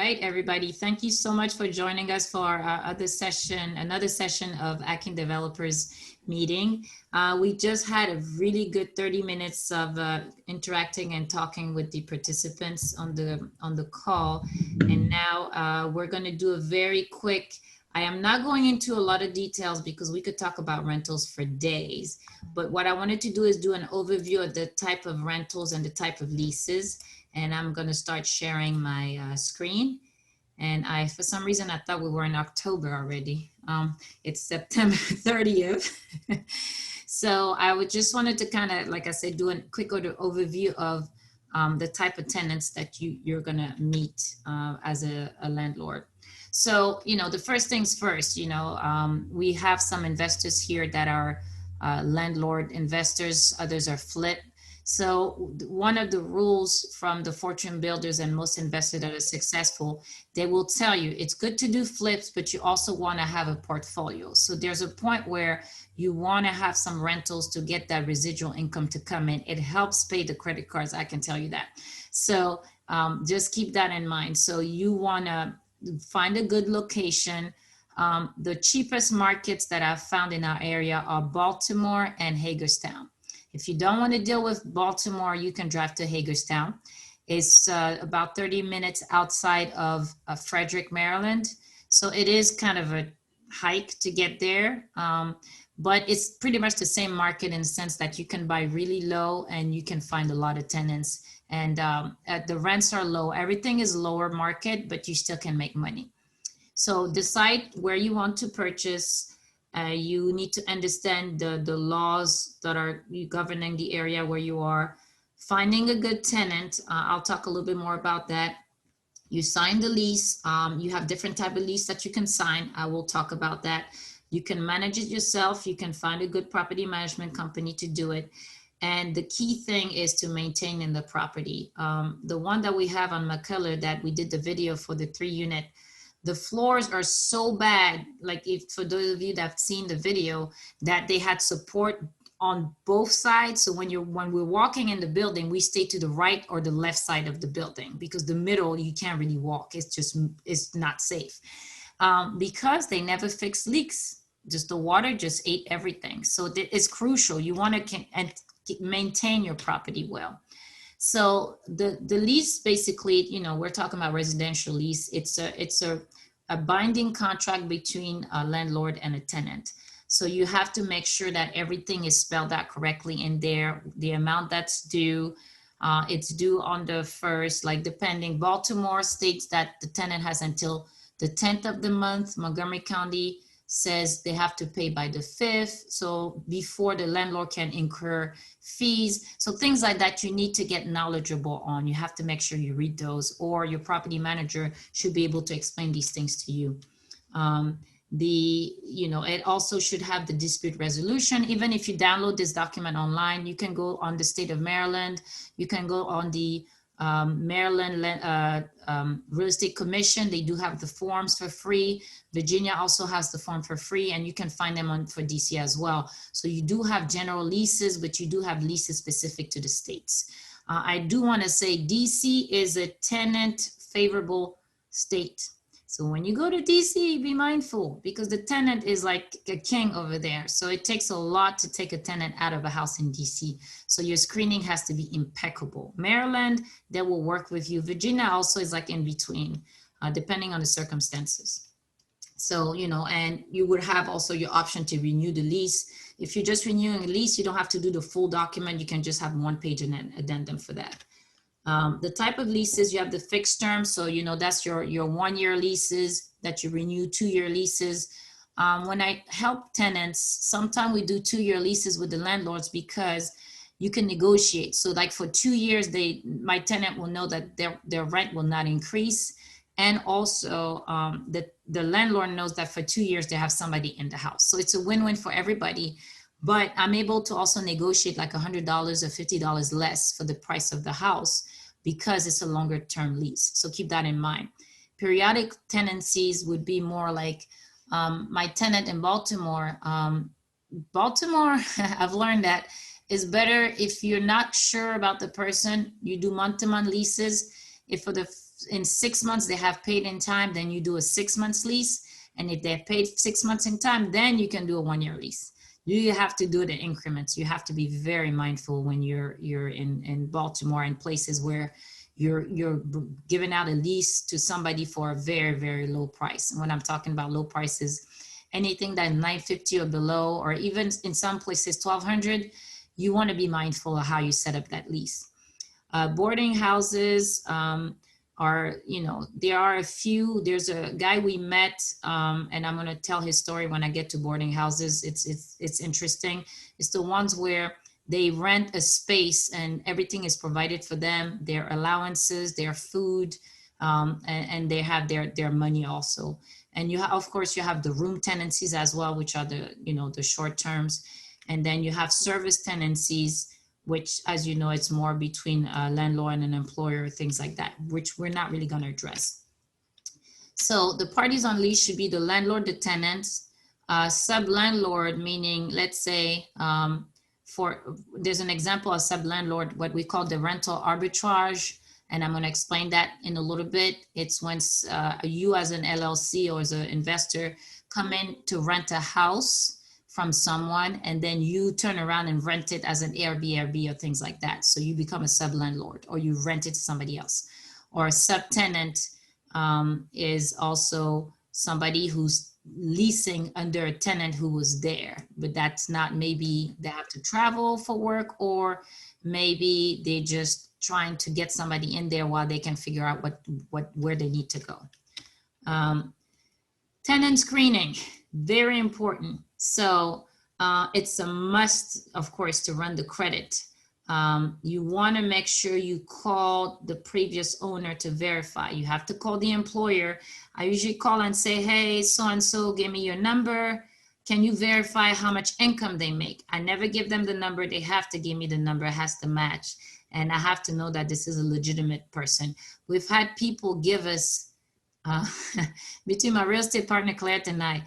right, everybody. Thank you so much for joining us for our another session of Akin Developers meeting. We just had a really good 30 minutes of interacting and talking with the participants on the call. And now we're going to do a very quick, I am not going into a lot of details because we could talk about rentals for days. But what I wanted to do is do an overview of the type of rentals and the type of leases. And I'm going to start sharing my screen. And for some reason, I thought we were in October already. It's September 30th. So I would just wanted to kind of, like I said, do a quick overview of the type of tenants that you're going to meet as a landlord. So, the first things first, we have some investors here that are landlord investors, others are flip. So one of the rules from the fortune builders and most investors that are successful, they will tell you it's good to do flips, but you also want to have a portfolio. So there's a point where you want to have some rentals to get that residual income to come in. It helps pay the credit cards, I can tell you that. So just keep that in mind. So you want to find a good location. The cheapest markets that I've found in our area are Baltimore and Hagerstown. If you don't want to deal with Baltimore, you can drive to Hagerstown. It's about 30 minutes outside of Frederick, Maryland. So it is kind of a hike to get there. But it's pretty much the same market in the sense that you can buy really low and you can find a lot of tenants. And the rents are low. Everything is lower market, but you still can make money. So decide where you want to purchase. You need to understand the laws that are governing the area where you are. Finding a good tenant, I'll talk a little bit more about that. You sign the lease. You have different type of lease that you can sign. I will talk about that. You can manage it yourself. You can find a good property management company to do it. And the key thing is to maintain in the property. The one that we have on McCullough that we did the video for the 3-unit, the floors are so bad, like for those of you that have seen the video, that they had support on both sides. So when we're walking in the building, we stay to the right or the left side of the building because the middle, you can't really walk. It's not safe because they never fix leaks. Just the water just ate everything. So it's crucial. You want to maintain your property well. So the lease, basically, we're talking about residential lease. It's a binding contract between a landlord and a tenant. So you have to make sure that everything is spelled out correctly in there. The amount that's due, it's due on the 1st, like depending. Baltimore states that the tenant has until the 10th of the month. Montgomery County says they have to pay by the 5th. So before the landlord can incur fees. So things like that you need to get knowledgeable on. You have to make sure you read those, or your property manager should be able to explain these things to you. It also should have the dispute resolution. Even if you download this document online, you can go on the state of Maryland. You can go on the Maryland Real Estate Commission. They do have the forms for free. Virginia also has the form for free, and you can find them for DC as well. So you do have general leases, but you do have leases specific to the states. I do want to say DC is a tenant favorable state. So when you go to DC, be mindful because the tenant is like a king over there. So it takes a lot to take a tenant out of a house in DC. So your screening has to be impeccable. Maryland, they will work with you. Virginia also is like in between, depending on the circumstances. So, and you would have also your option to renew the lease. If you're just renewing a lease, you don't have to do the full document. You can just have one page and an addendum for that. The type of leases, you have the fixed term. So, that's your 1-year leases that you renew, 2-year leases. When I help tenants, sometimes we do 2-year leases with the landlords because you can negotiate. So like for 2 years, my tenant will know that their rent will not increase. And also the landlord knows that for 2 years, they have somebody in the house. So it's a win-win for everybody. But I'm able to also negotiate like $100 or $50 less for the price of the house because it's a longer term lease. So keep that in mind. Periodic tenancies would be more like my tenant in Baltimore. Baltimore, I've learned that it's better if you're not sure about the person, you do month-to-month leases. If for the in 6 months they have paid in time, then you do a 6 months lease. And if they've paid 6 months in time, then you can do a 1-year lease. You have to do it in increments. You have to be very mindful when you're in Baltimore and places where you're giving out a lease to somebody for a very, very low price. And when I'm talking about low prices, anything that $950 or below, or even in some places $1,200, you want to be mindful of how you set up that lease. Boarding houses are, there are a few. There's a guy we met, and I'm going to tell his story when I get to boarding houses. It's interesting. It's the ones where they rent a space and everything is provided for them, their allowances, their food, and they have their money also. And of course, you have the room tenancies as well, which are the short terms. And then you have service tenancies, which, as you know, it's more between a landlord and an employer, things like that, which we're not really going to address. So the parties on lease should be the landlord, the tenants, sub-landlord, meaning, let's say, there's an example of sub-landlord, what we call the rental arbitrage. And I'm going to explain that in a little bit. It's when you as an LLC or as an investor come in to rent a house from someone, and then you turn around and rent it as an Airbnb or things like that. So you become a sub-landlord, or you rent it to somebody else. Or a subtenant is also somebody who's leasing under a tenant who was there, but that's not, maybe they have to travel for work, or maybe they just trying to get somebody in there while they can figure out where they need to go. Tenant screening, very important. So it's a must, of course, to run the credit. You want to make sure you call the previous owner to verify. You have to call the employer. I usually call and say, hey, so-and-so, give me your number. Can you verify how much income they make? I never give them the number. They have to give me the number. It has to match. And I have to know that this is a legitimate person. We've had people give us, between my real estate partner, Claire, and I,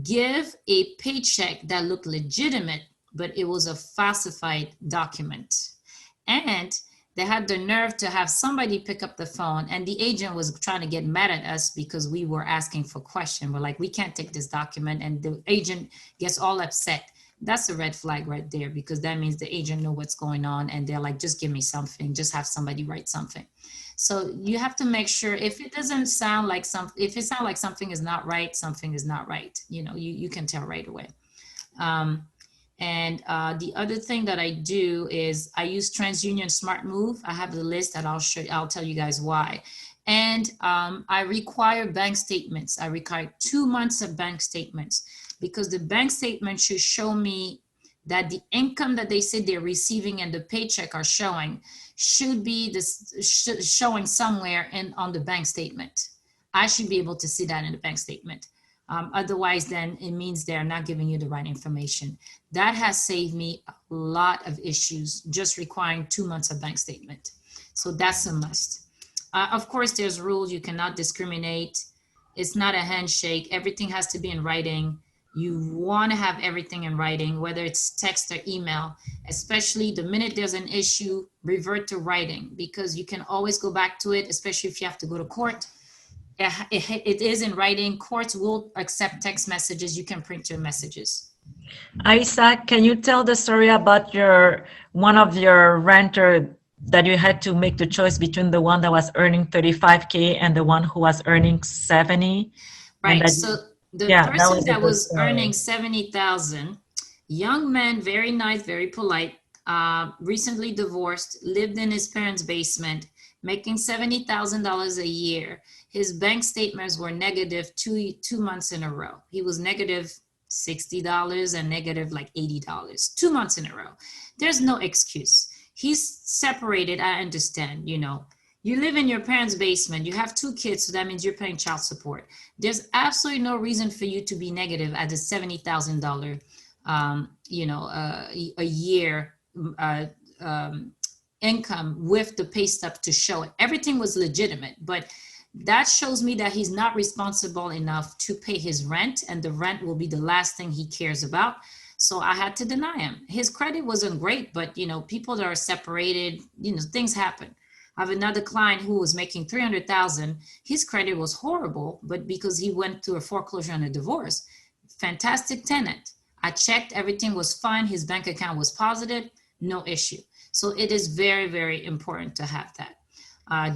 give a paycheck that looked legitimate, but it was a falsified document. And they had the nerve to have somebody pick up the phone, and the agent was trying to get mad at us because we were asking for questions. We're like, we can't take this document, and the agent gets all upset. That's a red flag right there, because that means the agent know what's going on, and they're like, just give me something, just have somebody write something. So you have to make sure, if it doesn't sound like if it sounds like something is not right, something is not right. You can tell right away. And the other thing that I do is I use TransUnion Smart Move. I have the list, and I'll tell you guys why. And I require bank statements. I require 2 months of bank statements, because the bank statement should show me that the income that they say they're receiving and the paycheck are showing should be showing somewhere on the bank statement. I should be able to see that in the bank statement. Otherwise, then it means they're not giving you the right information. That has saved me a lot of issues, just requiring 2 months of bank statement. So that's a must. Of course, there's rules. You cannot discriminate. It's not a handshake. Everything has to be in writing. You want to have everything in writing, whether it's text or email, especially the minute there's an issue, revert to writing, because you can always go back to it, especially if you have to go to court. It is in writing. Courts will accept text messages. You can print your messages. Isaac, can you tell the story about one of your renter that you had to make the choice between the one that was earning 35K and the one who was earning 70? Right. So the person that was earning 70,000, young man, very nice, very polite, recently divorced, lived in his parents' basement, making $70,000 a year. His bank statements were negative two months in a row. He was negative $60 and negative like $80, 2 months in a row. There's no excuse. He's separated. I understand, you live in your parents' basement, you have 2 kids, so that means you're paying child support. There's absolutely no reason for you to be negative at the $70,000, a year income with the pay stub to show it. Everything was legitimate, but that shows me that he's not responsible enough to pay his rent, and the rent will be the last thing he cares about. So I had to deny him. His credit wasn't great, but people that are separated, things happen. I have another client who was making 300,000. His credit was horrible, but because he went through a foreclosure and a divorce, fantastic tenant. I checked, everything was fine. His bank account was positive, no issue. So it is very, very important to have that.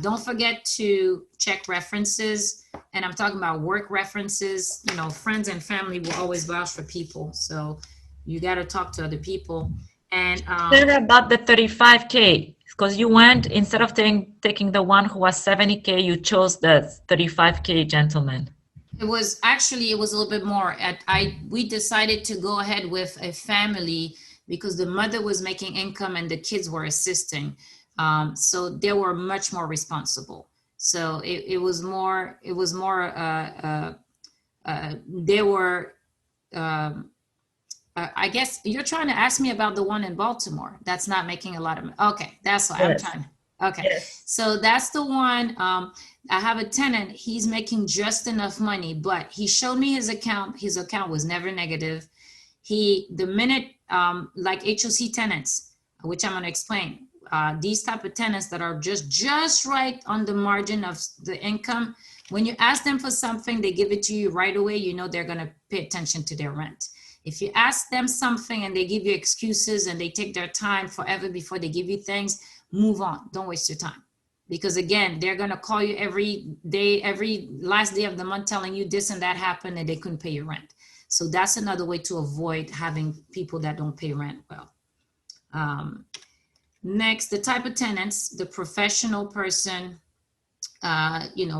Don't forget to check references. And I'm talking about work references. You know, friends and family will always vouch for people. So you got to talk to other people. And Tell about the 35K, because you went, instead of taking the one who was 70K, you chose the 35K gentleman. it was actually, it was a little bit more. We decided to go ahead with a family because the mother was making income and the kids were assisting. So they were much more responsible. So it was more, they were, I guess you're trying to ask me about the one in Baltimore. That's not making a lot of money. Okay, that's what I'm trying. Okay, Yes. so that's the one. I have a tenant. He's making just enough money, but he showed me his account. His account was never negative. The minute, like HOC tenants, which I'm going to explain, these type of tenants that are just right on the margin of the income, when you ask them for something, they give it to you right away. You know they're going to pay attention to their rent. If you ask them something and they give you excuses and they take their time forever before they give you things, move on. Don't waste your time. Because again, they're going to call you every day, every last day of the month telling you this and that happened and they couldn't pay your rent. So that's another way to avoid having people that don't pay rent well. Next, the type of tenants, the professional person,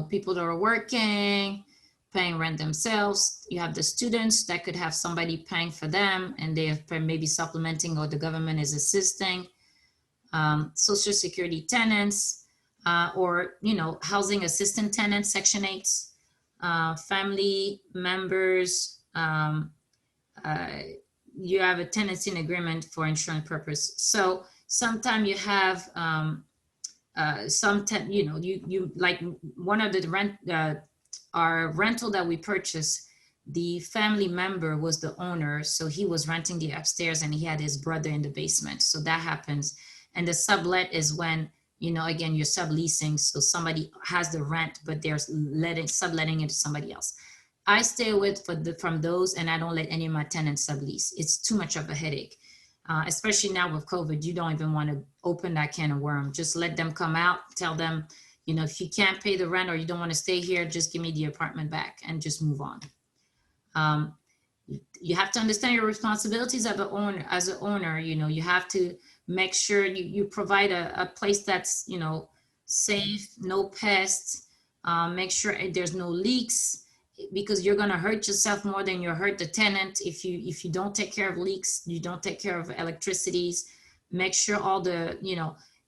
people that are working, paying rent themselves. You have the students that could have somebody paying for them and they are maybe supplementing or the government is assisting. Social security tenants, or, housing assistant tenants, Section 8s, family members. You have a tenancy agreement for insurance purpose. So sometimes you have you like one of the our rental that we purchased, the family member was the owner, so he was renting the upstairs and he had his brother in the basement. So that happens. And the sublet is when, again, you're subleasing, so somebody has the rent, but they're subletting it to somebody else. I stay away from those, and I don't let any of my tenants sublease. It's too much of a headache, especially now with COVID. You don't even want to open that can of worm. Just let them come out, tell them, if you can't pay the rent or you don't want to stay here, just give me the apartment back and just move on. You have to understand your responsibilities as an owner. You have to make sure you provide a place that's, safe, no pests, make sure there's no leaks, because you're going to hurt yourself more than you hurt the tenant. If you don't take care of leaks, you don't take care of electricities, make sure all the,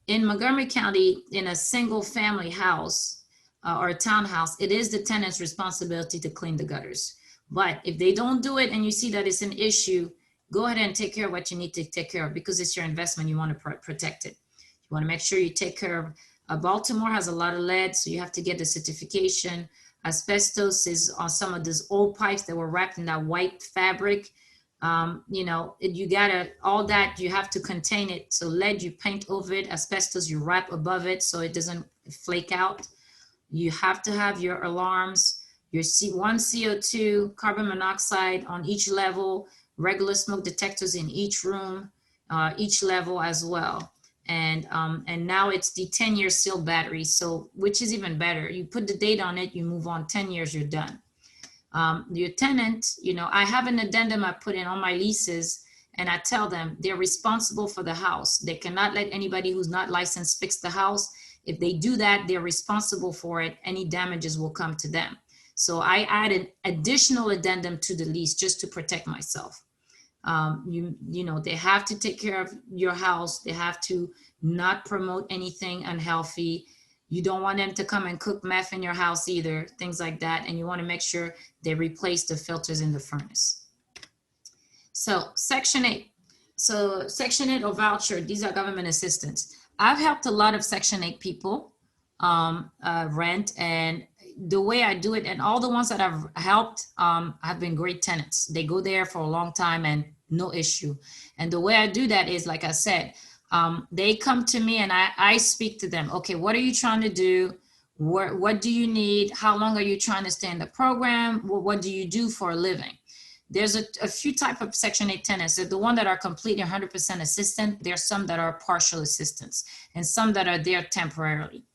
in Montgomery County, in a single family house or a townhouse, it is the tenant's responsibility to clean the gutters. But if they don't do it and you see that it's an issue, go ahead and take care of what you need to take care of, because it's your investment. You want to protect it. You want to make sure you take care of, Baltimore has a lot of lead, so you have to get the certification. Asbestos is on some of these old pipes that were wrapped in that white fabric. You gotta, all that, you have to contain it. So lead, you paint over it. Asbestos, you wrap above it so it doesn't flake out. You have to have your alarms, your one CO2, carbon monoxide on each level, regular smoke detectors in each room, each level as well. And now it's the 10-year sealed battery, so which is even better. You put the date on it, you move on 10 years, you're done. Your tenant, I have an addendum I put in on my leases, and I tell them they're responsible for the house. They cannot let anybody who's not licensed fix the house. If they do that, they're responsible for it. Any damages will come to them. So I add an additional addendum to the lease just to protect myself. They have to take care of your house. They have to not promote anything unhealthy. You don't want them to come and cook meth in your house either, things like that. And you want to make sure they replace the filters in the furnace. So Section 8. So Section 8 or voucher, these are government assistance. I've helped a lot of Section 8 people rent, and the way I do it, and all the ones that I've helped have been great tenants. They go there for a long time and no issue. And the way I do that is, like I said, They come to me and I speak to them. Okay, what are you trying to do? What do you need? How long are you trying to stay in the program? What do you do for a living? There's a few type of Section 8 tenants. They're the one that are completely 100% assistant. There's some that are partial assistants and some that are there temporarily.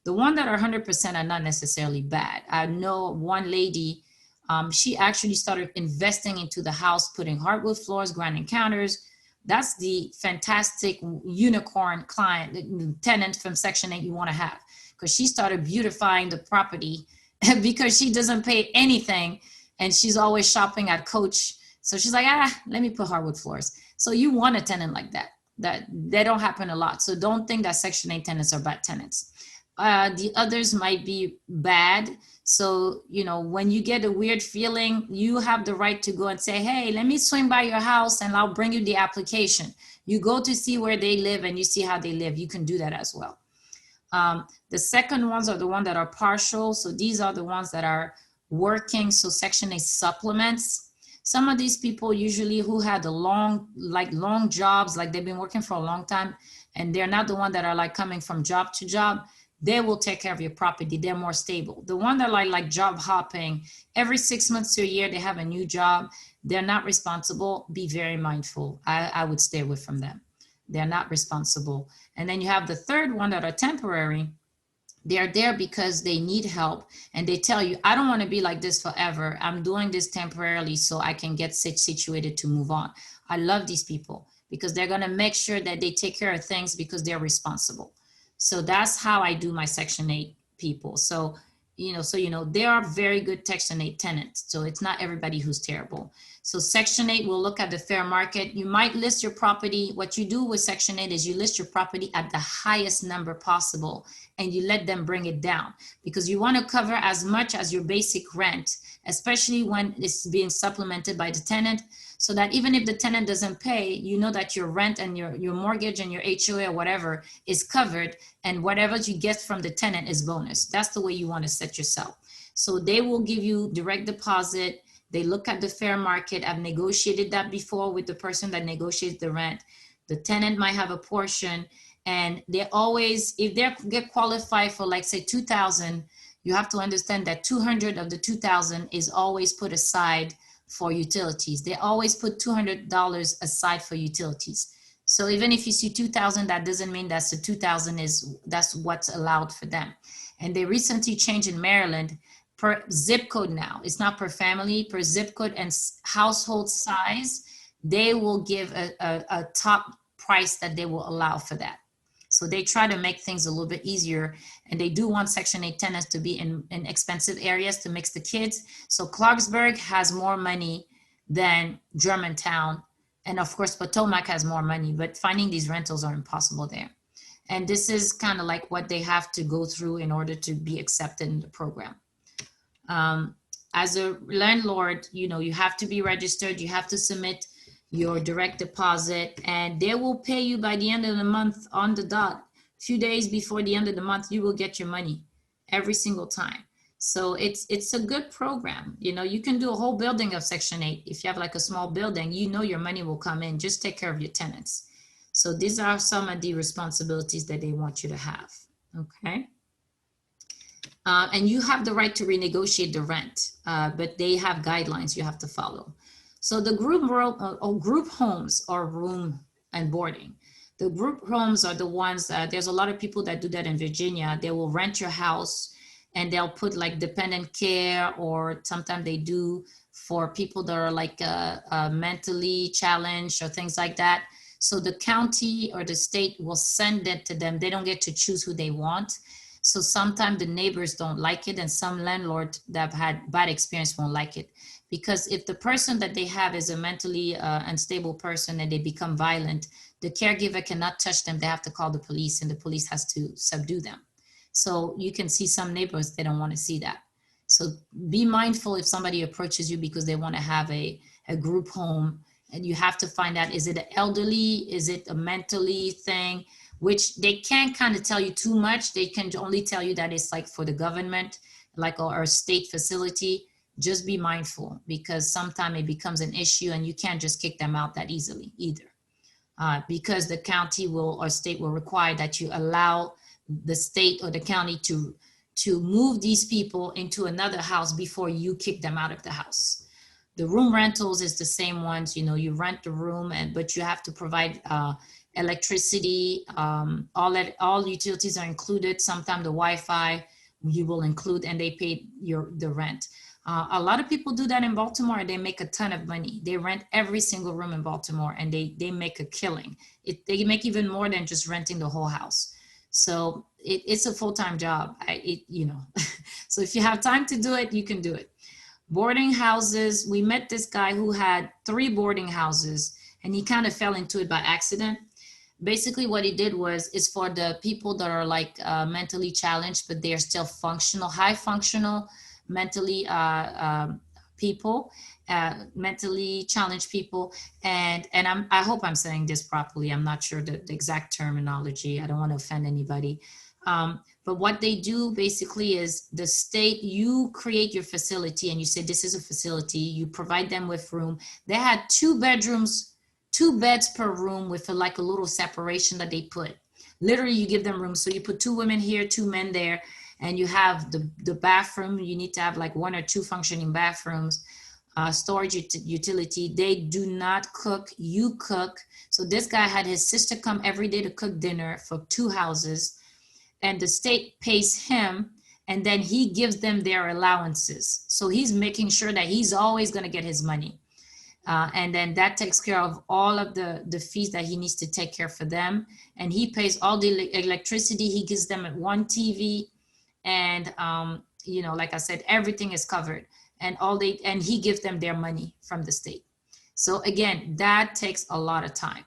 The one that are 100% are not necessarily bad. I know one lady, she actually started investing into the house, putting hardwood floors, granite counters. That's the fantastic unicorn client, tenant from Section 8 you want to have, because she started beautifying the property because she doesn't pay anything and she's always shopping at Coach. So she's like, let me put hardwood floors. So you want a tenant like that. That they don't happen a lot. So don't think that Section 8 tenants are bad tenants. The others might be bad. So, when you get a weird feeling, you have the right to go and say, hey, let me swing by your house and I'll bring you the application. You go to see where they live and you see how they live. You can do that as well. The second ones are the ones that are partial. So these are the ones that are working. So Section 8 supplements. Some of these people usually who had long jobs, like they've been working for a long time, and they're not the one that are like coming from job to job. They will take care of your property. They're more stable. The one that like job hopping, every 6 months to a year, they have a new job. They're not responsible. Be very mindful. I would stay away from them. They're not responsible. And then you have the third one that are temporary. They're there because they need help. And they tell you, I don't want to be like this forever. I'm doing this temporarily so I can get situated to move on. I love these people because they're going to make sure that they take care of things because they're responsible. So that's how I do my Section 8 people. So, there are very good Section 8 tenants. So it's not everybody who's terrible. So Section 8 will look at the fair market. You might list your property. What you do with Section 8 is you list your property at the highest number possible and you let them bring it down because you want to cover as much as your basic rent, especially when it's being supplemented by the tenant, so that even if the tenant doesn't pay, you know that your rent and your mortgage and your HOA or whatever is covered, and whatever you get from the tenant is bonus. That's the way you want to set yourself. So they will give you direct deposit. They look at the fair market. I've negotiated that before with the person that negotiates the rent. The tenant might have a portion, and they always, if they get qualified for like say 2,000, you have to understand that 200 of the 2,000 is always put aside for utilities. They always put $200 aside for utilities. So even if you see 2,000, that doesn't mean that's the 2,000 that's what's allowed for them. And they recently changed in Maryland per zip code now. It's not per family, per zip code and household size. They will give a top price that they will allow for that. So they try to make things a little bit easier, and they do want Section 8 tenants to be in expensive areas to mix the kids. So Clarksburg has more money than Germantown, and of course Potomac has more money, but finding these rentals are impossible there. And this is kind of like what they have to go through in order to be accepted in the program. As a landlord, you have to be registered, you have to submit your direct deposit, and they will pay you by the end of the month on the dot. A few days before the end of the month, you will get your money every single time. So it's a good program. You can do a whole building of Section 8. If you have like a small building, your money will come in. Just take care of your tenants. So these are some of the responsibilities that they want you to have. Okay. And you have the right to renegotiate the rent, but they have guidelines you have to follow. So the group homes are room and boarding. The group homes are the ones there's a lot of people that do that in Virginia. They will rent your house and they'll put like dependent care, or sometimes they do for people that are like mentally challenged or things like that. So the county or the state will send it to them. They don't get to choose who they want. So sometimes the neighbors don't like it, and some landlords that have had bad experience won't like it. Because if the person that they have is a mentally unstable person and they become violent, the caregiver cannot touch them. They have to call the police, and the police has to subdue them. So you can see some neighbors, they don't want to see that. So be mindful if somebody approaches you because they want to have a group home, and you have to find out, is it an elderly? Is it a mentally thing? Which they can't kind of tell you too much. They can only tell you that it's like for the government, like or a state facility. Just be mindful because sometimes it becomes an issue and you can't just kick them out that easily either. because the county will or state will require that you allow the state or the county to move these people into another house before you kick them out of the house. The room rentals is the same ones. You rent the room, but you have to provide electricity. All utilities are included. Sometimes the Wi-Fi you will include, and they pay the rent. A lot of people do that in Baltimore, and they make a ton of money. They rent every single room in Baltimore, and they make a killing. They make even more than just renting the whole house. So it's a full-time job. So if you have time to do it, you can do it. Boarding houses. We met this guy who had 3 boarding houses, and he kind of fell into it by accident. Basically what he did is for the people that are like mentally challenged, but they're still functional, high functional, mentally people, mentally challenged people. And I hope I'm saying this properly. I'm not sure the exact terminology. I don't want to offend anybody. But what they do basically is the state, you create your facility and you say, this is a facility, you provide them with room. They had 2 bedrooms, 2 beds per room with like a little separation that they put. Literally you give them room. So you put 2 women here, 2 men there, and you have the bathroom. You need to have like 1 or 2 functioning bathrooms, storage utility. They do not cook, you cook. So this guy had his sister come every day to cook dinner for 2 houses. And the state pays him, and then he gives them their allowances. So he's making sure that he's always going to get his money. And then that takes care of all of the fees that he needs to take care for them. And he pays all the electricity. He gives them 1 TV. And, like I said, everything is covered. And he gives them their money from the state. So again, that takes a lot of time.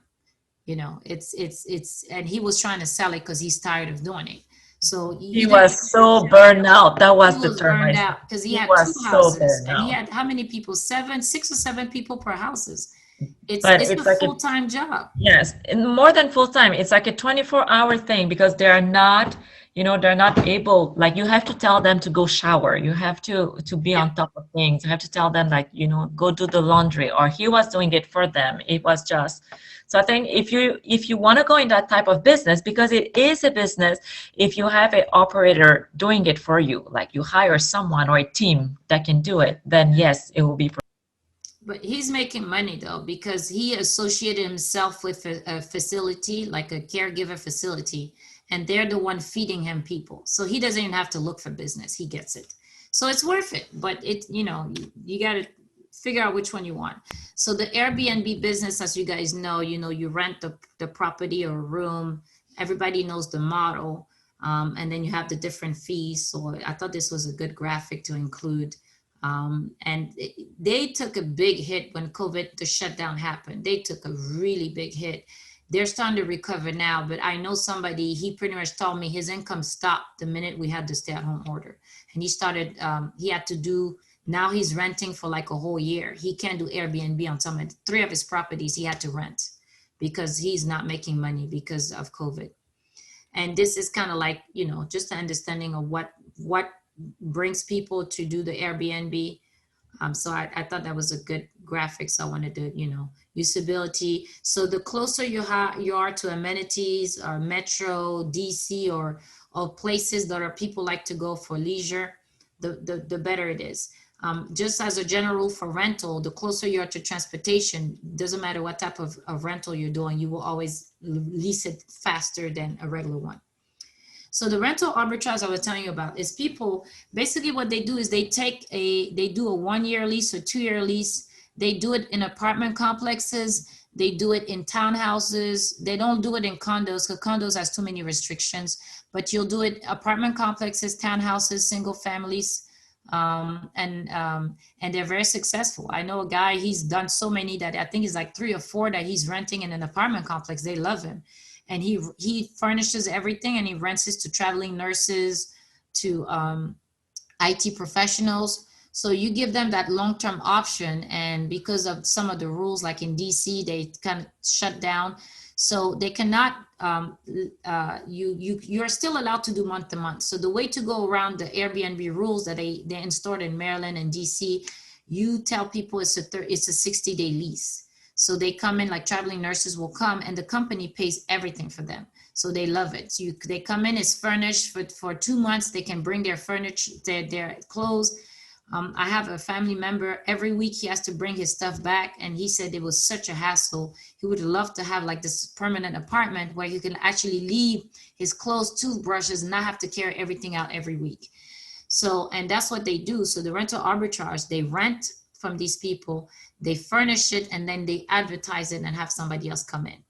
And he was trying to sell it because he's tired of doing it. So he was so burned out. That was the term. Burned out because he had 2 houses, and he had how many people? 6 or 7 people per houses. It's a like full-time job. Yes, more than full-time. It's like a 24-hour thing because they're not able, like you have to tell them to go shower. You have to be on top of things. You have to tell them like, go do the laundry, or he was doing it for them. It was just, so I think if you want to go in that type of business, because it is a business, if you have an operator doing it for you, like you hire someone or a team that can do it, then yes, it will be. But he's making money though, because he associated himself with a facility, like a caregiver facility, and they're the one feeding him people. So he doesn't even have to look for business. He gets it. So it's worth it. But you got to figure out which one you want. So the Airbnb business, as you guys know, you rent the property or room. Everybody knows the model. And then you have the different fees. So I thought this was a good graphic to include. They took a big hit when the shutdown happened. They took a really big hit. They're starting to recover now, but I know somebody, he pretty much told me his income stopped the minute we had the stay-at-home order. And he started, now he's renting for like a whole year. He can't do Airbnb on 3 of his properties he had to rent because he's not making money because of COVID. And this is kind of like, just an understanding of what brings people to do the Airbnb. So I thought that was a good graphic. So I wanted to, usability. So the closer you are to amenities or metro, DC, or places that are people like to go for leisure, the better it is. Just as a general rule for rental, the closer you are to transportation, doesn't matter what type of rental you're doing, you will always lease it faster than a regular one. So the rental arbitrage I was telling you about is people, basically what they do is they do a 1-year lease or 2-year lease. They do it in apartment complexes. They do it in townhouses. They don't do it in condos because condos has too many restrictions, but you'll do it apartment complexes, townhouses, single families. And they're very successful. I know a guy, he's done so many that I think it's like 3 or 4 that he's renting in an apartment complex. They love him. And he furnishes everything, and he rents it to traveling nurses, to IT professionals. So you give them that long-term option, and because of some of the rules, like in DC, they kind of shut down. So they cannot, you're still allowed to do month to month. So the way to go around the Airbnb rules that they installed in Maryland and DC, you tell people it's a 60-day lease. So they come in, like traveling nurses will come, and the company pays everything for them. So they love it. So they come in, it's furnished for 2 months. They can bring their furniture, their clothes. I have a family member, every week he has to bring his stuff back. And he said it was such a hassle. He would love to have like this permanent apartment where he can actually leave his clothes, toothbrushes, and not have to carry everything out every week. So, and that's what they do. So the rental arbitrage, they rent from these people, they furnish it, and then they advertise it and have somebody else come in.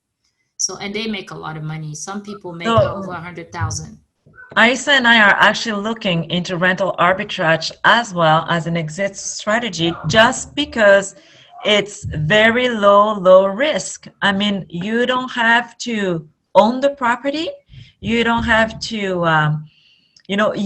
So, and they make a lot of money. Some people make over 100,000. Isa and I are actually looking into rental arbitrage as well as an exit strategy, just because it's very low risk. I mean, you don't have to own the property. You don't have to,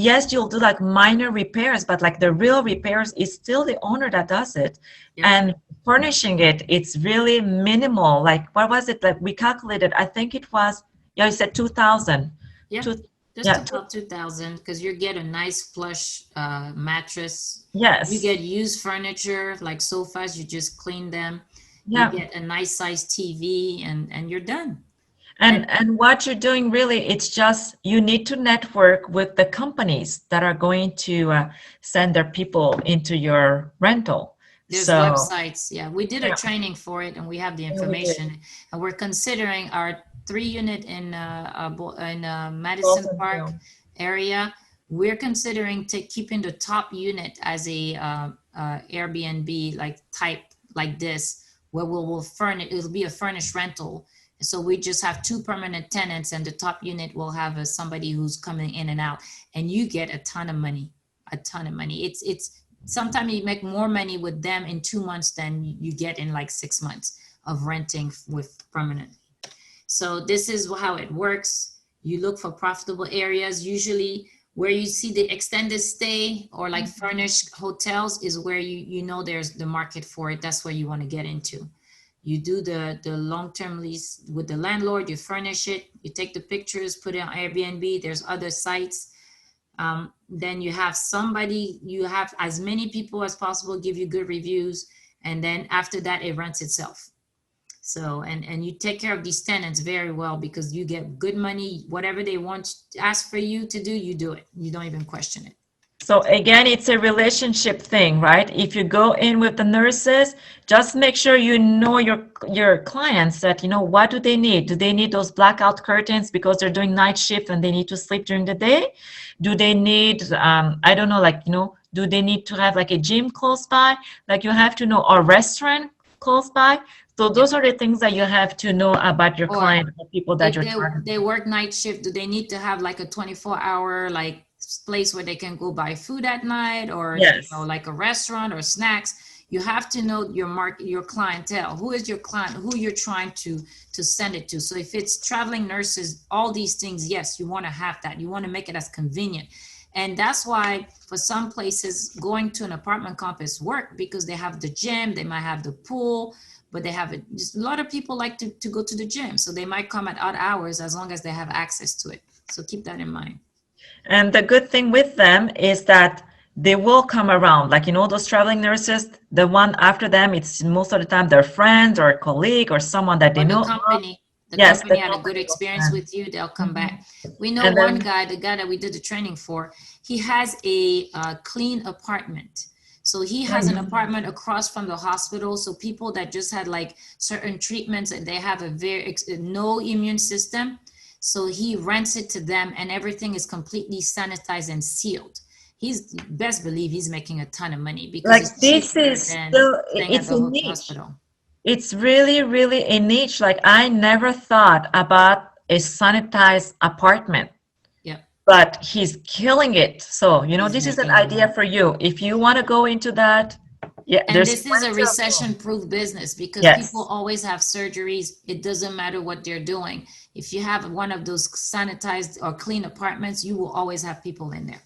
yes, you'll do like minor repairs, but like the real repairs is still the owner that does it. Yeah. And furnishing it, it's really minimal. Like, what was it? Like we calculated, I think it was, you said 2,000. Yeah. Just about 2,000, because you get a nice plush mattress. Yes. You get used furniture like sofas. You just clean them. Yeah. You get a nice size TV, and you're done. And what you're doing really, it's just you need to network with the companies that are going to send their people into your rental. There's websites. Yeah, we did a training for it, and we have the information. And we're considering our 3-unit in Madison Park area. We're considering keeping the top unit as a Airbnb like type like this, where we'll furnish. It'll be a furnished rental. So we just have 2 permanent tenants, and the top unit will have somebody who's coming in and out, and you get a ton of money. It's sometimes you make more money with them in 2 months than you get in like 6 months of renting with permanent. So this is how it works. You look for profitable areas. Usually where you see the extended stay or like furnished hotels is where you know there's the market for it. That's where you want to get into. You do the long-term lease with the landlord, you furnish it, you take the pictures, put it on Airbnb, there's other sites. Then you have as many people as possible give you good reviews. And then after that, it rents itself. So, and you take care of these tenants very well, because you get good money. Whatever they want to ask for you to do, you do it. You don't even question it. So again, it's a relationship thing, right? If you go in with the nurses, just make sure you know your clients, that what do they need? Do they need those blackout curtains because they're doing night shift and they need to sleep during the day? Do they need, I don't know, do they need to have like a gym close by? Like you have to know, or restaurant close by. So those are the things that you have to know about your client, the people that they work night shift. Do they need to have like a 24-hour like place where they can go buy food at night, or like a restaurant or snacks? You have to know your market, your clientele. Who is your client? Who you're trying to send it to. So if it's traveling nurses, all these things, yes, you want to have that. You want to make it as convenient. And that's why for some places going to an apartment complex work, because they have the gym, they might have the pool, but they have just a lot of people like to go to the gym. So they might come at odd hours as long as they have access to it. So keep that in mind. And the good thing with them is that they will come around. Like, those traveling nurses, the one after them, it's most of the time their friends or a colleague or someone that they know. The company had a good experience with you, they'll come back. We know one guy, the guy that we did the training for, he has a clean apartment. So he has an apartment across from the hospital. So people that just had like certain treatments and they have no immune system. So he rents it to them, and everything is completely sanitized and sealed. He's best believe he's making a ton of money, because like this is still, it's a niche. Hospital. It's really, really a niche. Like I never thought about a sanitized apartment. Yeah. But he's killing it. So, this is an idea for you. If you want to go into that, and this is a recession-proof business, because people always have surgeries. It doesn't matter what they're doing. If you have one of those sanitized or clean apartments, you will always have people in there.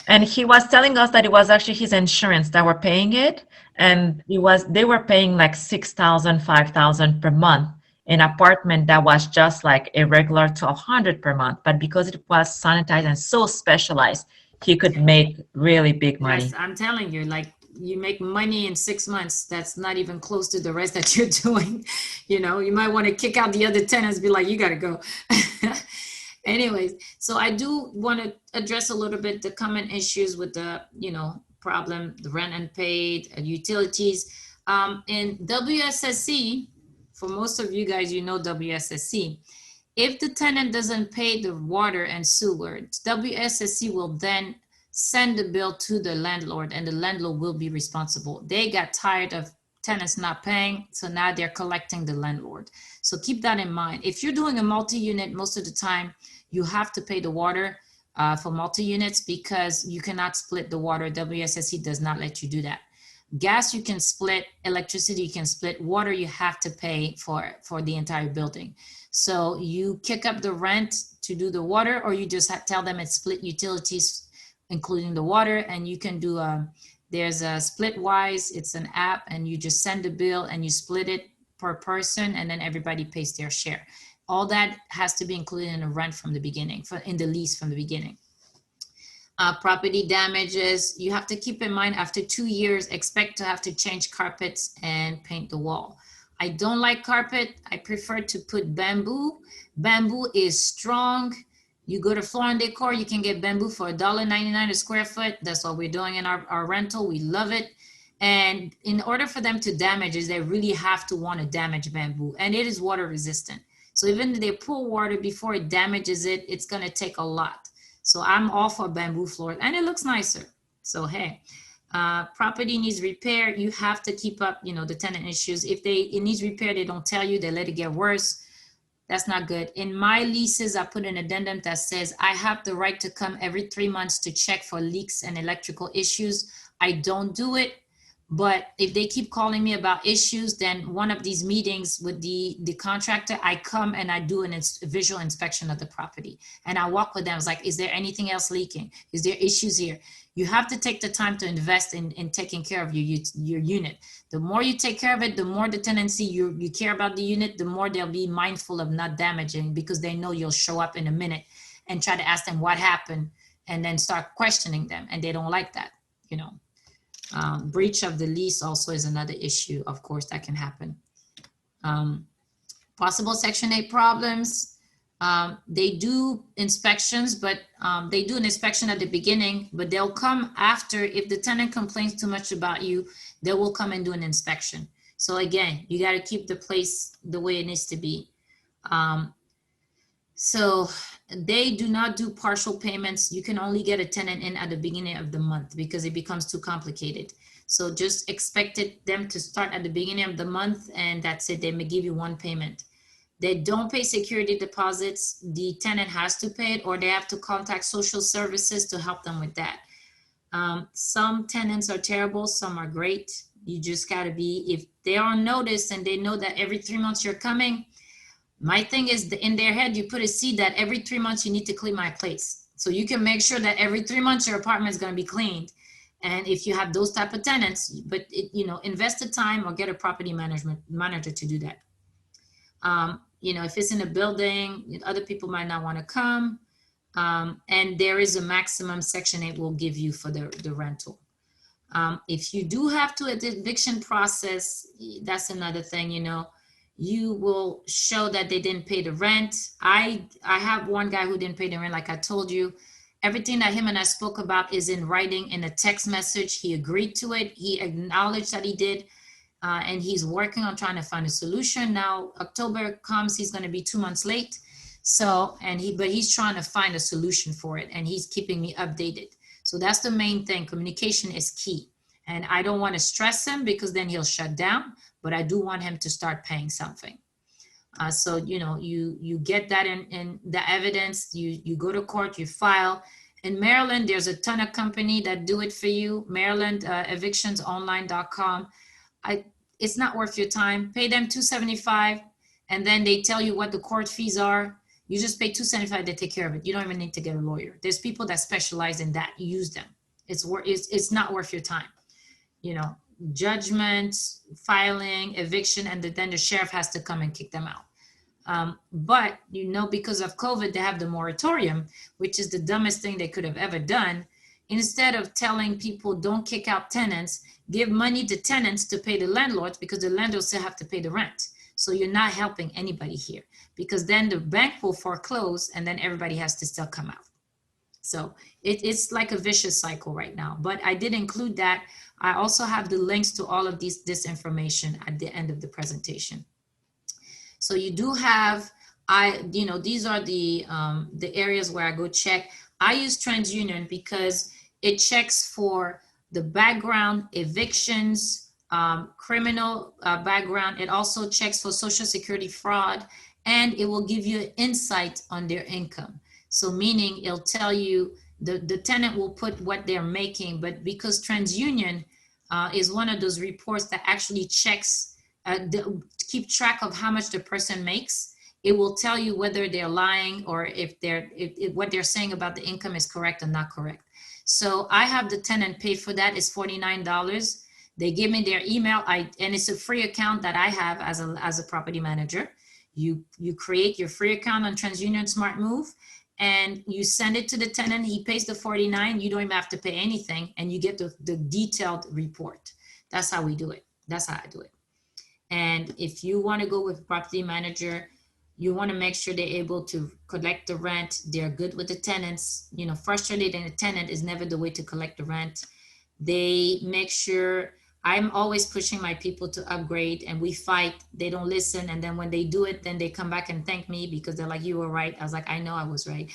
And he was telling us that it was actually his insurance that were paying it. And they were paying like $6,000, $5,000 per month. An apartment that was just like a regular $1,200 per month. But because it was sanitized and so specialized, he could make really big money. Yes, I'm telling you, like you make money in 6 months. That's not even close to the rest that you're doing. You know, you might want to kick out the other tenants, be like, you got to go. Anyways, so I do want to address a little bit the common issues with the, you know, problem, the rent unpaid, utilities. In WSSC, for most of you guys, you know WSSC. If the tenant doesn't pay the water and sewer, WSSC will then send the bill to the landlord, and the landlord will be responsible. They got tired of tenants not paying, so now they're collecting the landlord. So keep that in mind. If you're doing a multi-unit, most of the time you have to pay the water for multi-units because you cannot split the water. WSSC does not let you do that. Gas you can split, electricity you can split, water you have to pay for the entire building. So you kick up the rent to do the water, or you just tell them it's split utilities, including the water, and you can do there's a Splitwise, it's an app, and you just send a bill and you split it per person, and then everybody pays their share. All that has to be included in the rent from the beginning, in the lease from the beginning. Property damages, you have to keep in mind after 2 years, expect to have to change carpets and paint the wall. I don't like carpet. I prefer to put bamboo. Bamboo is strong. You go to Floor & Decor, you can get bamboo for $1.99 a square foot. That's what we're doing in our rental. We love it. And in order for them to damage it, they really have to want to damage bamboo. And it is water resistant. So even if they pour water before it damages it, it's going to take a lot. So I'm all for bamboo floors, and it looks nicer. So, hey, property needs repair. You have to keep up, you know, the tenant issues. If it needs repair, they don't tell you, they let it get worse. That's not good. In my leases, I put an addendum that says I have the right to come every 3 months to check for leaks and electrical issues. I don't do it. But if they keep calling me about issues, then one of these meetings with the contractor, I come and I do a visual inspection of the property. And I walk with them. It's like, is there anything else leaking? Is there issues here? You have to take the time to invest in taking care of your unit. The more you take care of it, the more the tenancy you care about the unit, the more they'll be mindful of not damaging, because they know you'll show up in a minute and try to ask them what happened and then start questioning them. And they don't like that, you know. Breach of the lease also is another issue, of course, that can happen. Possible Section 8 problems. They do inspections, but they do an inspection at the beginning, but they'll come after. If the tenant complains too much about you, they will come and do an inspection. So again, you got to keep the place the way it needs to be. So they do not do partial payments. You can only get a tenant in at the beginning of the month because it becomes too complicated. So just expect them to start at the beginning of the month, and that's it. They may give you one payment. They don't pay security deposits. The tenant has to pay it, or they have to contact social services to help them with that. Some tenants are terrible, some are great. You just gotta be, if they're on notice and they know that every 3 months you're coming, my thing is in their head, you put a seed that every 3 months you need to clean my place. So you can make sure that every 3 months your apartment is going to be cleaned. And if you have those type of tenants, but invest the time or get a property manager to do that. If it's in a building, other people might not want to come. And there is a maximum Section 8 will give you for the rental. If you do have to at the eviction process, that's another thing, you will show that they didn't pay the rent. I have one guy who didn't pay the rent, like I told you. Everything that him and I spoke about is in writing in a text message. He agreed to it. He acknowledged that he did. And he's working on trying to find a solution. Now, October comes, he's going to be 2 months late. So, but he's trying to find a solution for it, and he's keeping me updated. So that's the main thing. Communication is key. And I don't want to stress him because then he'll shut down, but I do want him to start paying something. So, you get that in the evidence, you go to court, you file. In Maryland, there's a ton of company that do it for you. Maryland, evictionsonline.com. It's not worth your time. Pay them $275, and then they tell you what the court fees are. You just pay $275, they take care of it. You don't even need to get a lawyer. There's people that specialize in that. Use them. It's not worth your time. Judgment, filing, eviction, and then the sheriff has to come and kick them out. But because of COVID, they have the moratorium, which is the dumbest thing they could have ever done. instead of telling people don't kick out tenants, give money to tenants to pay the landlords, because the landlords still have to pay the rent. So you're not helping anybody here, because then the bank will foreclose and then everybody has to still come out. So it's like a vicious cycle right now, but I did include that. I also have the links to all of this information at the end of the presentation. So you do have, these are the areas where I go check. I use TransUnion because it checks for the background, evictions, criminal background. It also checks for Social Security fraud, and it will give you insight on their income. So meaning it'll tell you, the tenant will put what they're making, but because TransUnion is one of those reports that actually checks, keep track of how much the person makes, it will tell you whether they're lying or if what they're saying about the income is correct or not correct. So I have the tenant pay for that. It's $49. They give me their email, and it's a free account that I have as a property manager. You create your free account on TransUnion Smart Move, and you send it to the tenant. He pays the $49. You don't even have to pay anything, and you get the detailed report. That's how we do it. That's how I do it. And if you want to go with property manager, you want to make sure they're able to collect the rent. They're good with the tenants. Frustrating a tenant is never the way to collect the rent. They make sure, I'm always pushing my people to upgrade, and we fight. They don't listen. And then when they do it, then they come back and thank me because they're like, you were right. I was like, I know I was right.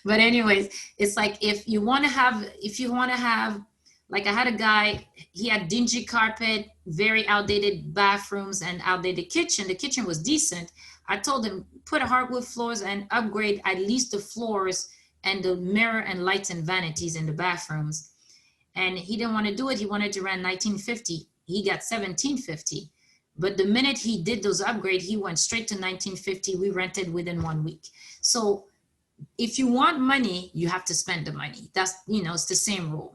But anyways, it's like, if you want to have, like I had a guy, he had dingy carpet, very outdated bathrooms and outdated kitchen. The kitchen was decent. I told him, put hardwood floors and upgrade at least the floors and the mirror and lights and vanities in the bathrooms. And he didn't want to do it. He wanted to rent $19.50. He got $17.50. But the minute he did those upgrades, he went straight to $19.50. We rented within 1 week. So if you want money, you have to spend the money. That's, it's the same rule.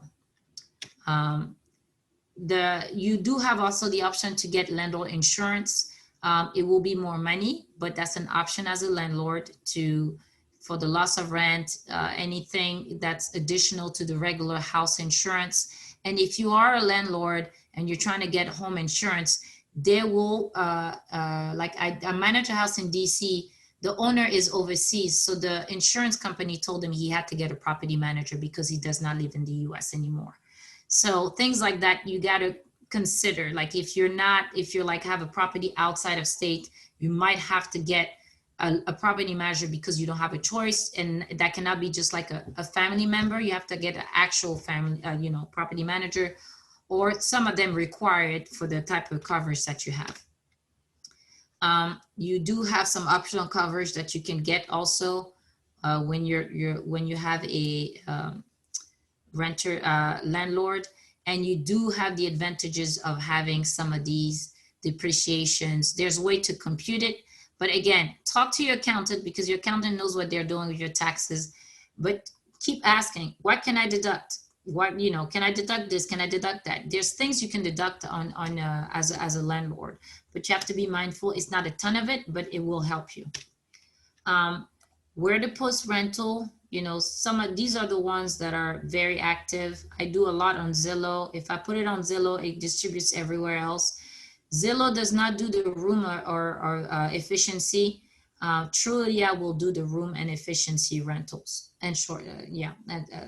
You do have also the option to get landlord insurance. It will be more money, but that's an option as a landlord for the loss of rent, anything that's additional to the regular house insurance. And if you are a landlord and you're trying to get home insurance, they will, I manage a house in DC, the owner is overseas. So the insurance company told him he had to get a property manager because he does not live in the US anymore. So things like that, you got to consider. Like if you're like have a property outside of state, you might have to get a property manager because you don't have a choice. And that cannot be just like a family member. You have to get an actual family, property manager, or some of them require it for the type of coverage that you have. You do have some optional coverage that you can get also when you have a renter landlord, and you do have the advantages of having some of these depreciations. There's a way to compute it, but again, talk to your accountant because your accountant knows what they're doing with your taxes. But keep asking, what can I deduct? What, can I deduct this? Can I deduct that? There's things you can deduct on as a landlord, but you have to be mindful. It's not a ton of it, but it will help you. Where to post rental, some of these are the ones that are very active. I do a lot on Zillow. If I put it on Zillow, it distributes everywhere else. Zillow does not do the room or efficiency. Trulia will do the room and efficiency rentals and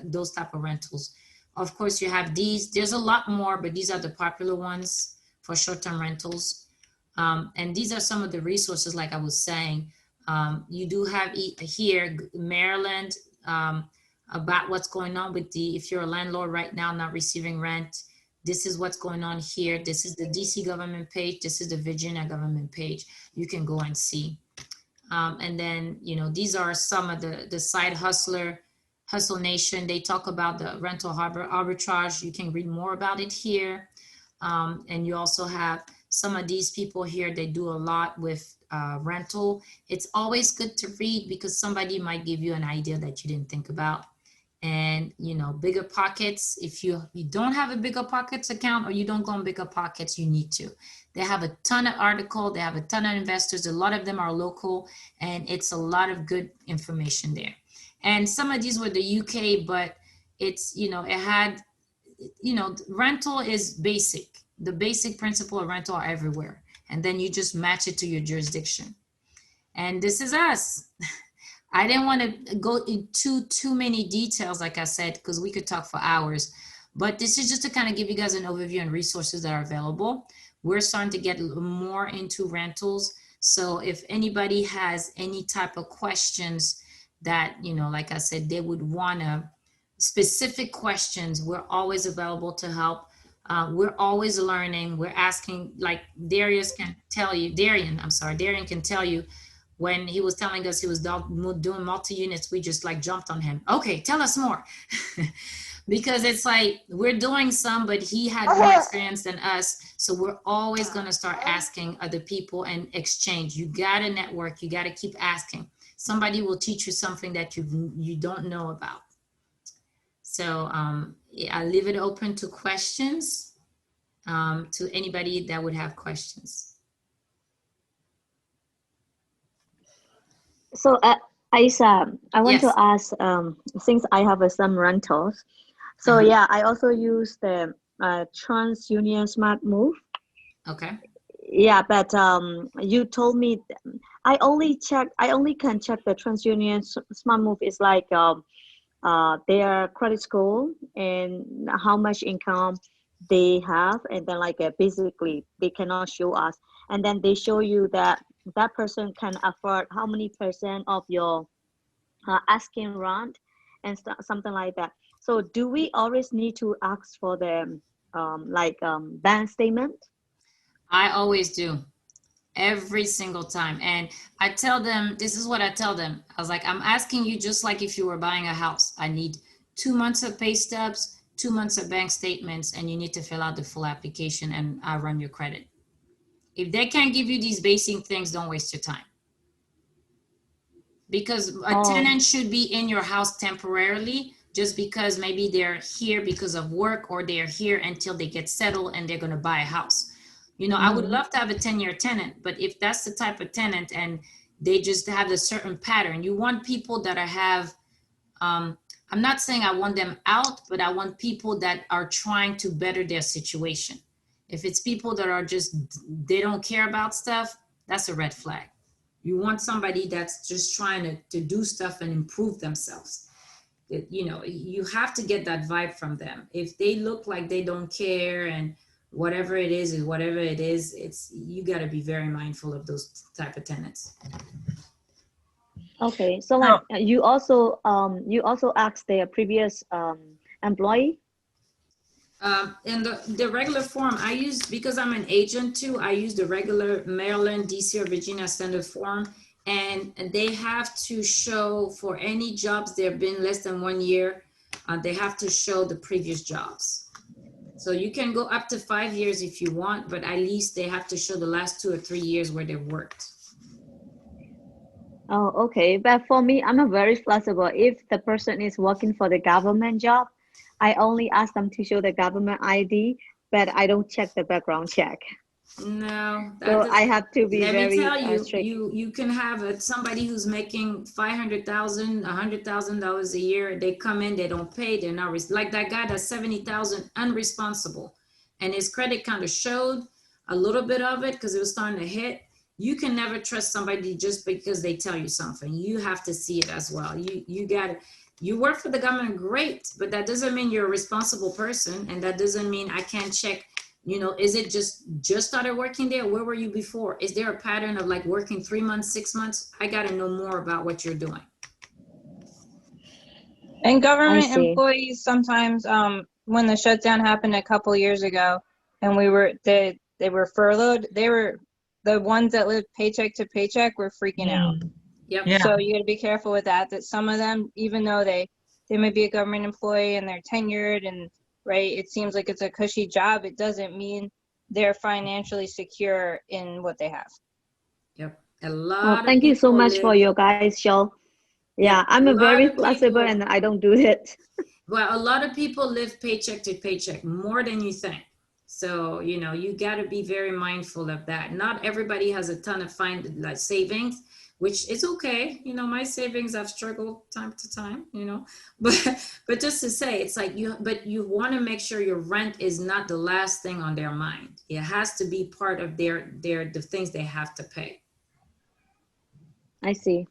those type of rentals. Of course, you have these. There's a lot more, but these are the popular ones for short-term rentals. And these are some of the resources, like I was saying. You do have here, Maryland, about what's going on with if you're a landlord right now not receiving rent, this is what's going on here. This is the DC government page. This is the Virginia government page. You can go and see. And then, these are some of the side Hustle Nation. They talk about the rental arbitrage. You can read more about it here. And you also have some of these people here. They do a lot with rental. It's always good to read because somebody might give you an idea that you didn't think about. And, Bigger Pockets, if you don't have a Bigger Pockets account or you don't go on Bigger Pockets, you need to. They have a ton of articles. They have a ton of investors. A lot of them are local, and it's a lot of good information there. And some of these were the UK, but it's, you know, it had, you know, rental is basic. The basic principle of rental are everywhere. And then you just match it to your jurisdiction. And this is us. I didn't want to go into too many details, like I said, because we could talk for hours. But this is just to kind of give you guys an overview and resources that are available. We're starting to get more into rentals. So if anybody has any type of questions that, you know, like I said, they would want to, specific questions, we're always available to help. We're always learning. We're asking, like Darian can tell you, when he was telling us he was doing multi-units, we just like jumped on him. Okay, tell us more. Because it's like we're doing some, but he had more experience than us. So we're always going to start asking other people and exchange. You got to network. You got to keep asking. Somebody will teach you something that you don't know about. So I leave it open to questions, to anybody that would have questions. So, Isa, I want to Yes. ask, since I have some rentals, so yeah, I also use the TransUnion Smart Move. Okay. Yeah, but you told me I only can check the TransUnion Smart Move is like their credit score and how much income they have, and then like basically they cannot show us, and then they show you that that person can afford how many percent of your asking rent and something like that. So do we always need to ask for the bank statement? I always do. Every single time. And I tell them, this is what I tell them. I was like, I'm asking you just like if you were buying a house. I need 2 months of pay stubs, 2 months of bank statements, and you need to fill out the full application, and I run your credit. If they can't give you these basic things, don't waste your time. Because a tenant should be in your house temporarily, just because maybe they're here because of work, or they're here until they get settled and they're going to buy a house. You know, I would love to have a 10-year tenant, but if that's the type of tenant and they just have a certain pattern, you want people that have, I'm not saying I want them out, but I want people that are trying to better their situation. If it's people that are just, they don't care about stuff, that's a red flag. You want somebody that's just trying to do stuff and improve themselves. You know, you have to get that vibe from them. If they look like they don't care and whatever it is whatever it is, it's, you got to be very mindful of those type of tenants. Okay, so like you also asked their previous employee. In the regular form I use, because I'm an agent too, I use the regular Maryland, DC, or Virginia standard form, and they have to show for any jobs there have been less than 1 year, they have to show the previous jobs. So you can go up to 5 years if you want, but at least they have to show the last 2 or 3 years where they've worked. Oh, okay. But for me, I'm a very flexible. If the person is working for the government job, I only ask them to show the government ID, but I don't check the background check. No, So I have to be let very me tell you, strict. you can have somebody who's making $500,000, $100,000 a year. They come in, they don't pay, they're not like that guy that's 70,000 unresponsible, and his credit kind of showed a little bit of it because it was starting to hit. You can never trust somebody just because they tell you something. You have to see it as well. You got to. You work for the government, great, but that doesn't mean you're a responsible person, and that doesn't mean I can't check. You know, is it just started working there? Where were you before? Is there a pattern of like working 3 months, 6 months? I got to know more about what you're doing. And government employees sometimes, when the shutdown happened a couple years ago, and they were furloughed, they were the ones that lived paycheck to paycheck were freaking out. Yep. Yeah. So you got to be careful with that. That some of them, even though they may be a government employee and they're tenured and right, it seems like it's a cushy job, it doesn't mean they're financially secure in what they have. Yep. A lot. Well, thank you so much for your guys' show. Yeah, I'm a very flexible and I don't do it. Well, a lot of people live paycheck to paycheck more than you think. So, you know, you got to be very mindful of that. Not everybody has a ton of savings, which is okay. You know, my savings, I've struggled time to time, you know, but just to say, it's like but you want to make sure your rent is not the last thing on their mind. It has to be part of the things they have to pay. I see.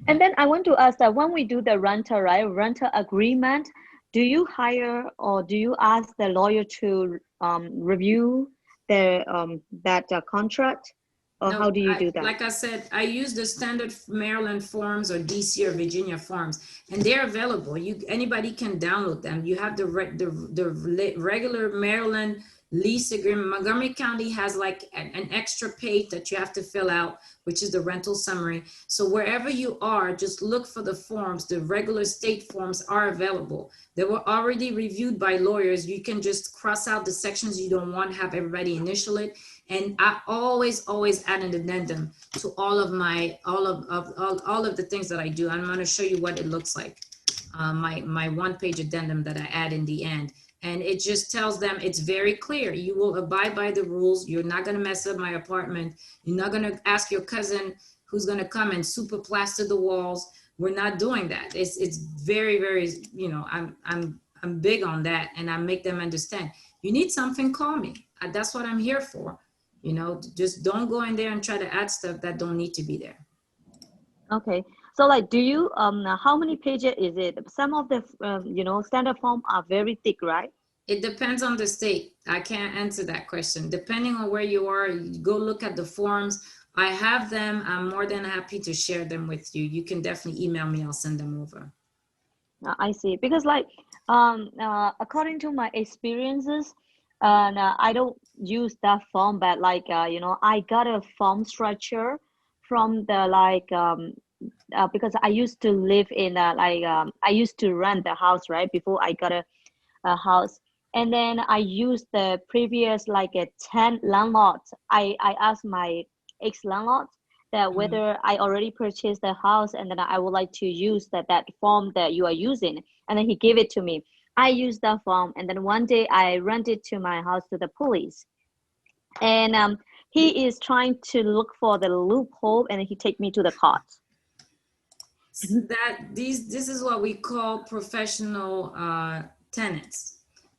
And then I want to ask that when we do the rental, right, rental agreement, do you hire or do you ask the lawyer to review that contract, or No, how do you do that? like I said, I use the standard Maryland forms or DC or Virginia forms, and they're available. Anybody can download them. You have the regular Maryland lease agreement. Montgomery County has like an extra page that you have to fill out, which is the rental summary. So wherever you are, just look for the forms. The regular state forms are available. They were already reviewed by lawyers. You can just cross out the sections you don't want, have everybody initial it. And I always add an addendum to all of the things that I do. I'm going to show you what it looks like. My one-page addendum that I add in the end. And it just tells them it's very clear. You will abide by the rules. You're not going to mess up my apartment. You're not going to ask your cousin who's going to come and super plaster the walls. We're not doing that. It's very, very, you know, I'm big on that, and I make them understand. You need something, call me. That's what I'm here for. You know, just don't go in there and try to add stuff that don't need to be there. Okay. So like, do you, how many pages is it? Some of the, you know, standard form are very thick, right? It depends on the state. I can't answer that question. Depending on where you are, you go look at the forms. I have them. I'm more than happy to share them with you. You can definitely email me. I'll send them over. I see. Because like, according to my experiences, I don't use that form, but like, you know, I got a form structure from the like, because I used to live in I used to rent the house, right, before I got a house. And then I used the previous like a 10 landlord. I asked my ex-landlord that whether I already purchased the house, and then I would like to use that form that you are using. And then he gave it to me. I used that form, and then one day I rented to my house to the police. And he is trying to look for the loophole, and he take me to the court. This is what we call professional tenants.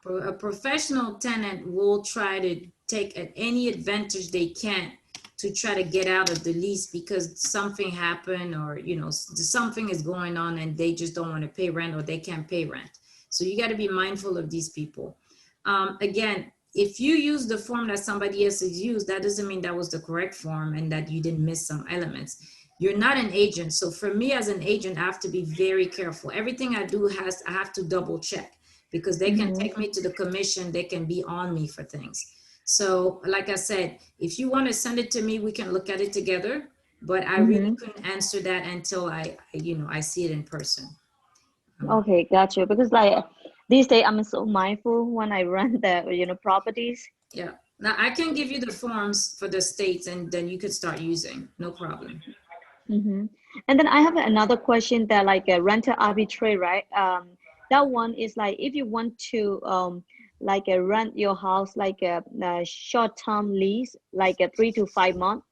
A professional tenant will try to take any advantage they can to try to get out of the lease because something happened, or you know, something is going on and they just don't want to pay rent, or they can't pay rent. So you got to be mindful of these people. Again, if you use the form that somebody else has used, that doesn't mean that was the correct form and that you didn't miss some elements. You're not an agent. So for me as an agent, I have to be very careful. Everything I do I have to double check, because they can take me to the commission. They can be on me for things. So like I said, if you want to send it to me, we can look at it together, but I really couldn't answer that until I see it in person. Okay, got you. Because like these days I'm so mindful when I rent the, you know, properties. Yeah. Now I can give you the forms for the states, and then you could start using, no problem. And then I have another question that like a rental arbitrage, right? That one is like if you want to like rent your house like a short-term lease, like a 3 to 5 months.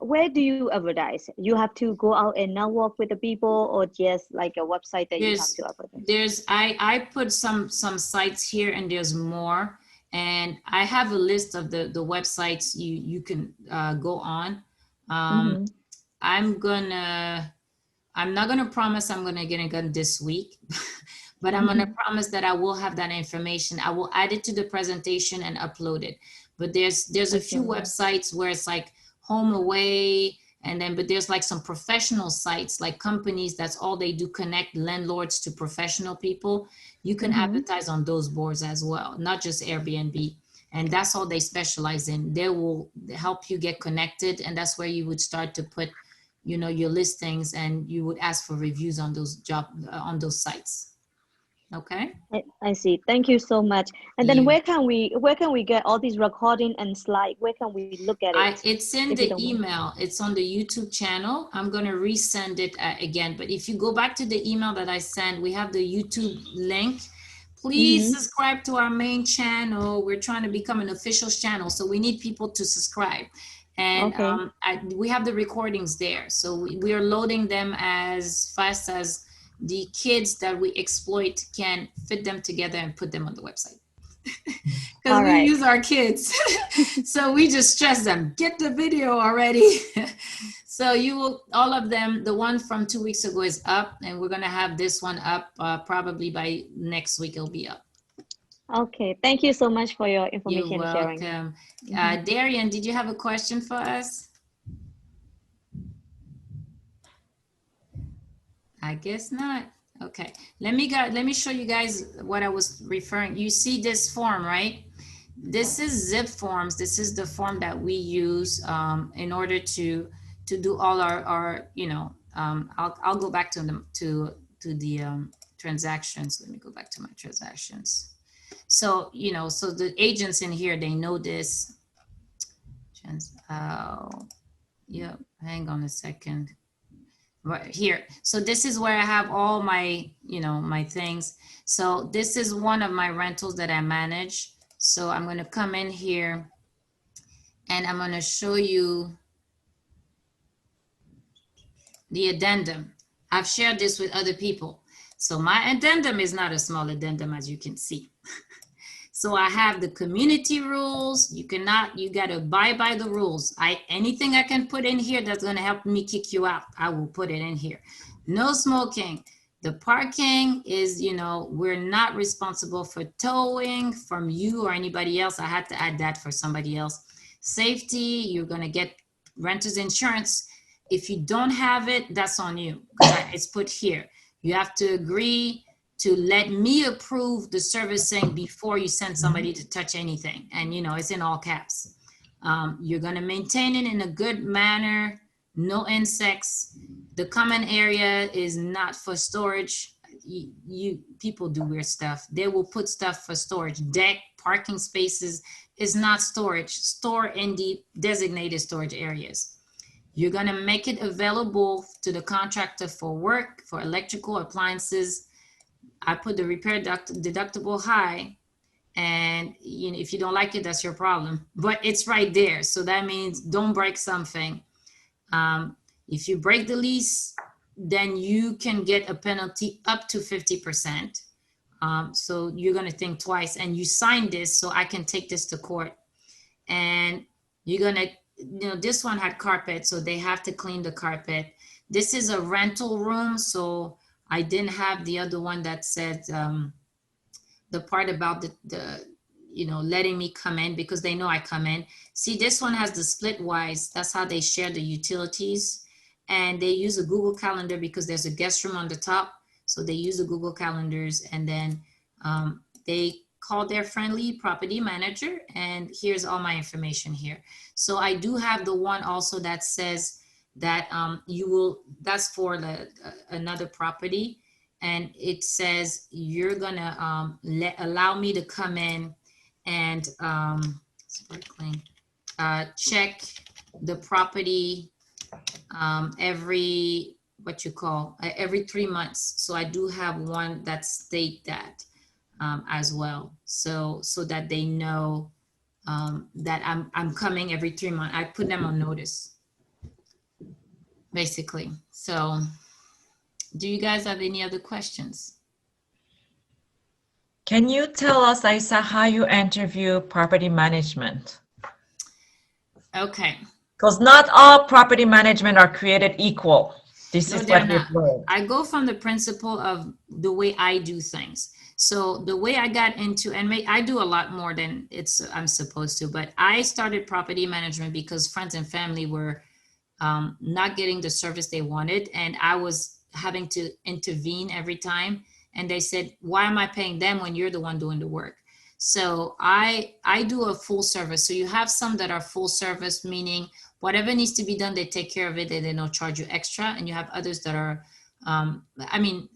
Where do you advertise? You have to go out and network with the people, or just like a website that you have to advertise? I put some sites here, and there's more, and I have a list of the websites you can go on. I'm not gonna promise I'm gonna get it done this week, but I'm gonna promise that I will have that information. I will add it to the presentation and upload it. But there's a few websites where it's like home away, but there's like some professional sites, like companies, that's all they do, connect landlords to professional people. You can advertise on those boards as well, not just Airbnb. And that's all they specialize in. They will help you get connected, and that's where you would start to put, you know, your listings, and you would ask for reviews on those on those sites. Okay. I see. Thank you so much. And then where can we get all these recording and slide? Where can we look at it? It's in the email. It's on the YouTube channel. I'm going to resend it again. But if you go back to the email that I sent, we have the YouTube link. Please subscribe to our main channel. We're trying to become an official channel, so we need people to subscribe. And Okay. we have the recordings there. So we are loading them as fast as the kids that we exploit can fit them together and put them on the website. Because All we right. use our kids. So we just stress them, get the video already. So you will, all of them, the one from 2 weeks ago is up, and we're gonna have this one up probably by next week it'll be up. Okay. Thank you so much for your You're information sharing. welcome. Mhm. Darian, did you have a question for us? I guess not. Okay, let me show you guys what I was referring. You see this form, right? This is zip forms. This is the form that we use in order to do all our I'll go back to them to the transactions. Let me go back to my transactions. So so the agents in here, they know this. Yeah, hang on a second. Right here. So this is where I have all my, my things. So this is one of my rentals that I manage. So I'm going to come in here and I'm going to show you the addendum. I've shared this with other people. So my addendum is not a small addendum, as you can see. So I have the community rules. You got to abide by the rules. Anything I can put in here that's going to help me kick you out, I will put it in here. No smoking. The parking is, we're not responsible for towing from you or anybody else. I had to add that for somebody else. Safety, you're going to get renter's insurance. If you don't have it, that's on you. It's put here. You have to agree to let me approve the servicing before you send somebody to touch anything. And it's in all caps. You're gonna maintain it in a good manner, no insects. The common area is not for storage. People do weird stuff. They will put stuff for storage. Deck, parking spaces is not storage. Store in the designated storage areas. You're gonna make it available to the contractor for work, for electrical appliances. I put the repair deductible high, and if you don't like it, that's your problem. But it's right there, so that means don't break something. If you break the lease, then you can get a penalty up to 50%. So you're gonna think twice, and you sign this so I can take this to court. And you're gonna, this one had carpet, so they have to clean the carpet. This is a rental room, so I didn't have the other one that said the part about the letting me come in, because they know I come in. See, this one has the split wise. That's how they share the utilities. And they use a Google Calendar because there's a guest room on the top. So they use the Google Calendars, and then they call their friendly property manager, and here's all my information here. So I do have the one also that says that that's for another property, and it says you're gonna allow me to come in and check the property every 3 months. So I do have one that state that as well, so that they know that I'm coming every 3 months. I put them on notice, basically. So do you guys have any other questions? Can you tell us, Aisa, how you interview property management? Okay. Because not all property management are created equal. This is what we've learned. I go from the principle of the way I do things. So the way I got into, and I do a lot more than I'm supposed to, but I started property management because friends and family were not getting the service they wanted, and I was having to intervene every time. And they said, why am I paying them when you're the one doing the work? So I do a full service. So you have some that are full service, meaning whatever needs to be done, they take care of it and they don't charge you extra. And you have others that are,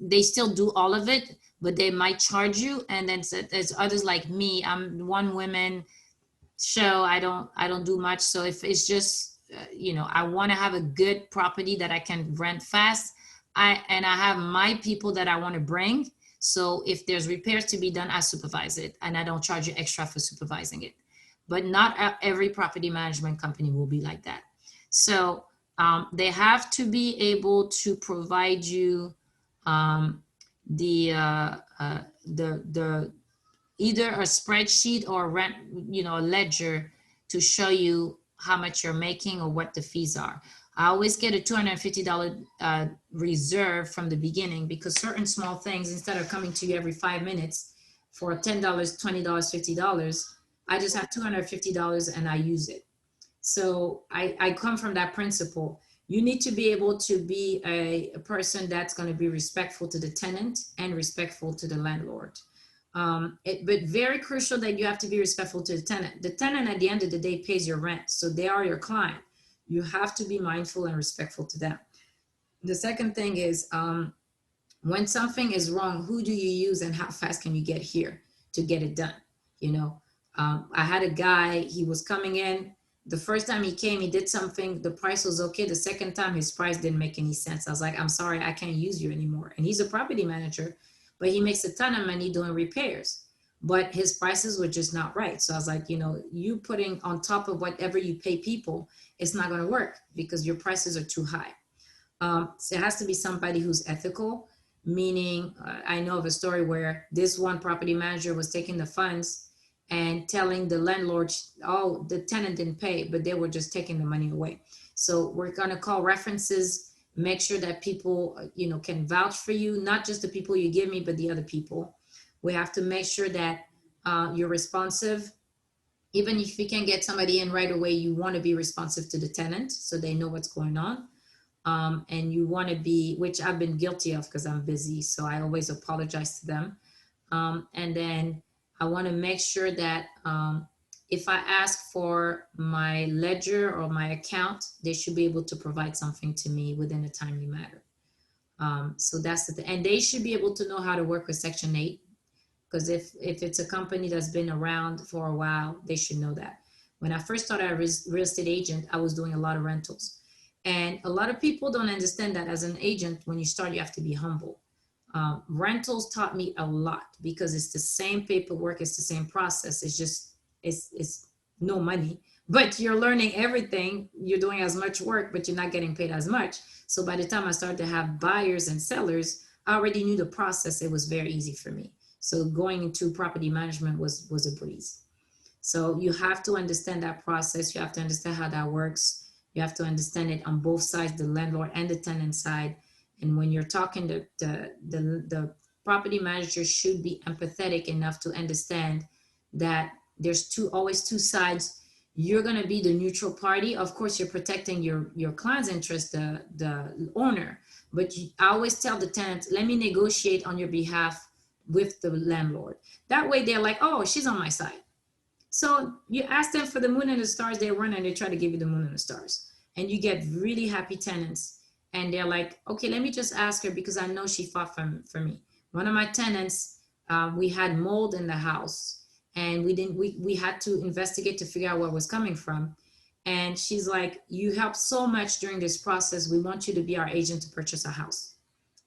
they still do all of it, but they might charge you. And then there's others like me. I'm one woman show. I don't do much. So if it's just, I want to have a good property that I can rent fast. I have my people that I want to bring. So if there's repairs to be done, I supervise it, and I don't charge you extra for supervising it. but not every property management company will be like that. So they have to be able to provide you the either a spreadsheet or rent, a ledger to show you how much you're making or what the fees are. I always get a $250 reserve from the beginning, because certain small things, instead of coming to you every 5 minutes for $10, $20, $50, I just have $250 and I use it. So I come from that principle. You need to be able to be a person that's going to be respectful to the tenant and respectful to the landlord. But very crucial that you have to be respectful to the tenant. The tenant at the end of the day pays your rent, so they are your client. You have to be mindful and respectful to them. The second thing is, when something is wrong, who do you use and how fast can you get here to get it done? I had a guy, he was coming in. The first time he came, he did something, the price was okay. The second time, his price didn't make any sense. I was like, I'm sorry, I can't use you anymore. And he's a property manager, but he makes a ton of money doing repairs, but his prices were just not right. So I was like, you putting on top of whatever you pay people, it's not going to work because your prices are too high. So it has to be somebody who's ethical, meaning I know of a story where this one property manager was taking the funds and telling the landlord, oh, the tenant didn't pay, but they were just taking the money away. So we're going to call references, make sure that people, can vouch for you, not just the people you give me, but the other people. We have to make sure that you're responsive. Even if you can get somebody in right away, you want to be responsive to the tenant so they know what's going on. And you want to be, which I've been guilty of because I'm busy, so I always apologize to them. And then I want to make sure that if I ask for my ledger or my account, they should be able to provide something to me within a timely manner. So that's the thing. And they should be able to know how to work with Section 8, because if it's a company that's been around for a while, they should know that. When I first started as a real estate agent, I was doing a lot of rentals. And a lot of people don't understand that as an agent, when you start, you have to be humble. Rentals taught me a lot because it's the same paperwork, it's the same process. It's just, it's no money, but you're learning everything. You're doing as much work, but you're not getting paid as much. So by the time I started to have buyers and sellers, I already knew the process. It was very easy for me. So going into property management was a breeze. So you have to understand that process. You have to understand how that works. You have to understand it on both sides, the landlord and the tenant side. And when you're talking, the property manager should be empathetic enough to understand that there's always two sides. You're going to be the neutral party. Of course, you're protecting your client's interest, the owner. But I always tell the tenant, let me negotiate on your behalf with the landlord. That way they're like, oh, she's on my side. So you ask them for the moon and the stars, they run and they try to give you the moon and the stars. And you get really happy tenants. And they're like, okay, let me just ask her because I know she fought for me. One of my tenants, we had mold in the house and we had to investigate to figure out where it was coming from. And she's like, you helped so much during this process. We want you to be our agent to purchase a house.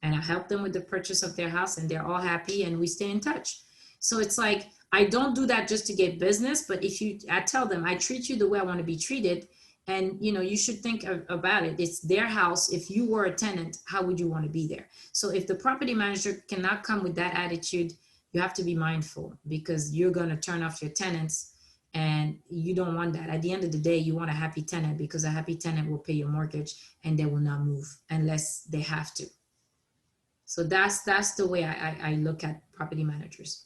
And I helped them with the purchase of their house and they're all happy and we stay in touch. So it's like, I don't do that just to get business, but I tell them, I treat you the way I want to be treated. And, you should think about it. It's their house. If you were a tenant, how would you want to be there? So if the property manager cannot come with that attitude, you have to be mindful because you're going to turn off your tenants and you don't want that. At the end of the day, you want a happy tenant because a happy tenant will pay your mortgage and they will not move unless they have to. So that's the way I look at property managers.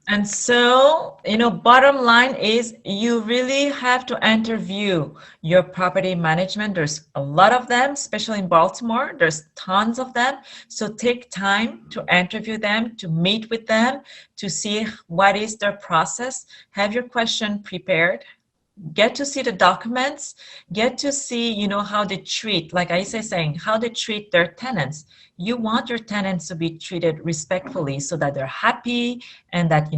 And so, bottom line is you really have to interview your property management. There's a lot of them, especially in Baltimore. There's tons of them. So take time to interview them, to meet with them, to see what is their process. Have your question prepared. Get to see the documents, get to see, how they treat, like I say saying, how they treat their tenants. You want your tenants to be treated respectfully so that they're happy and that,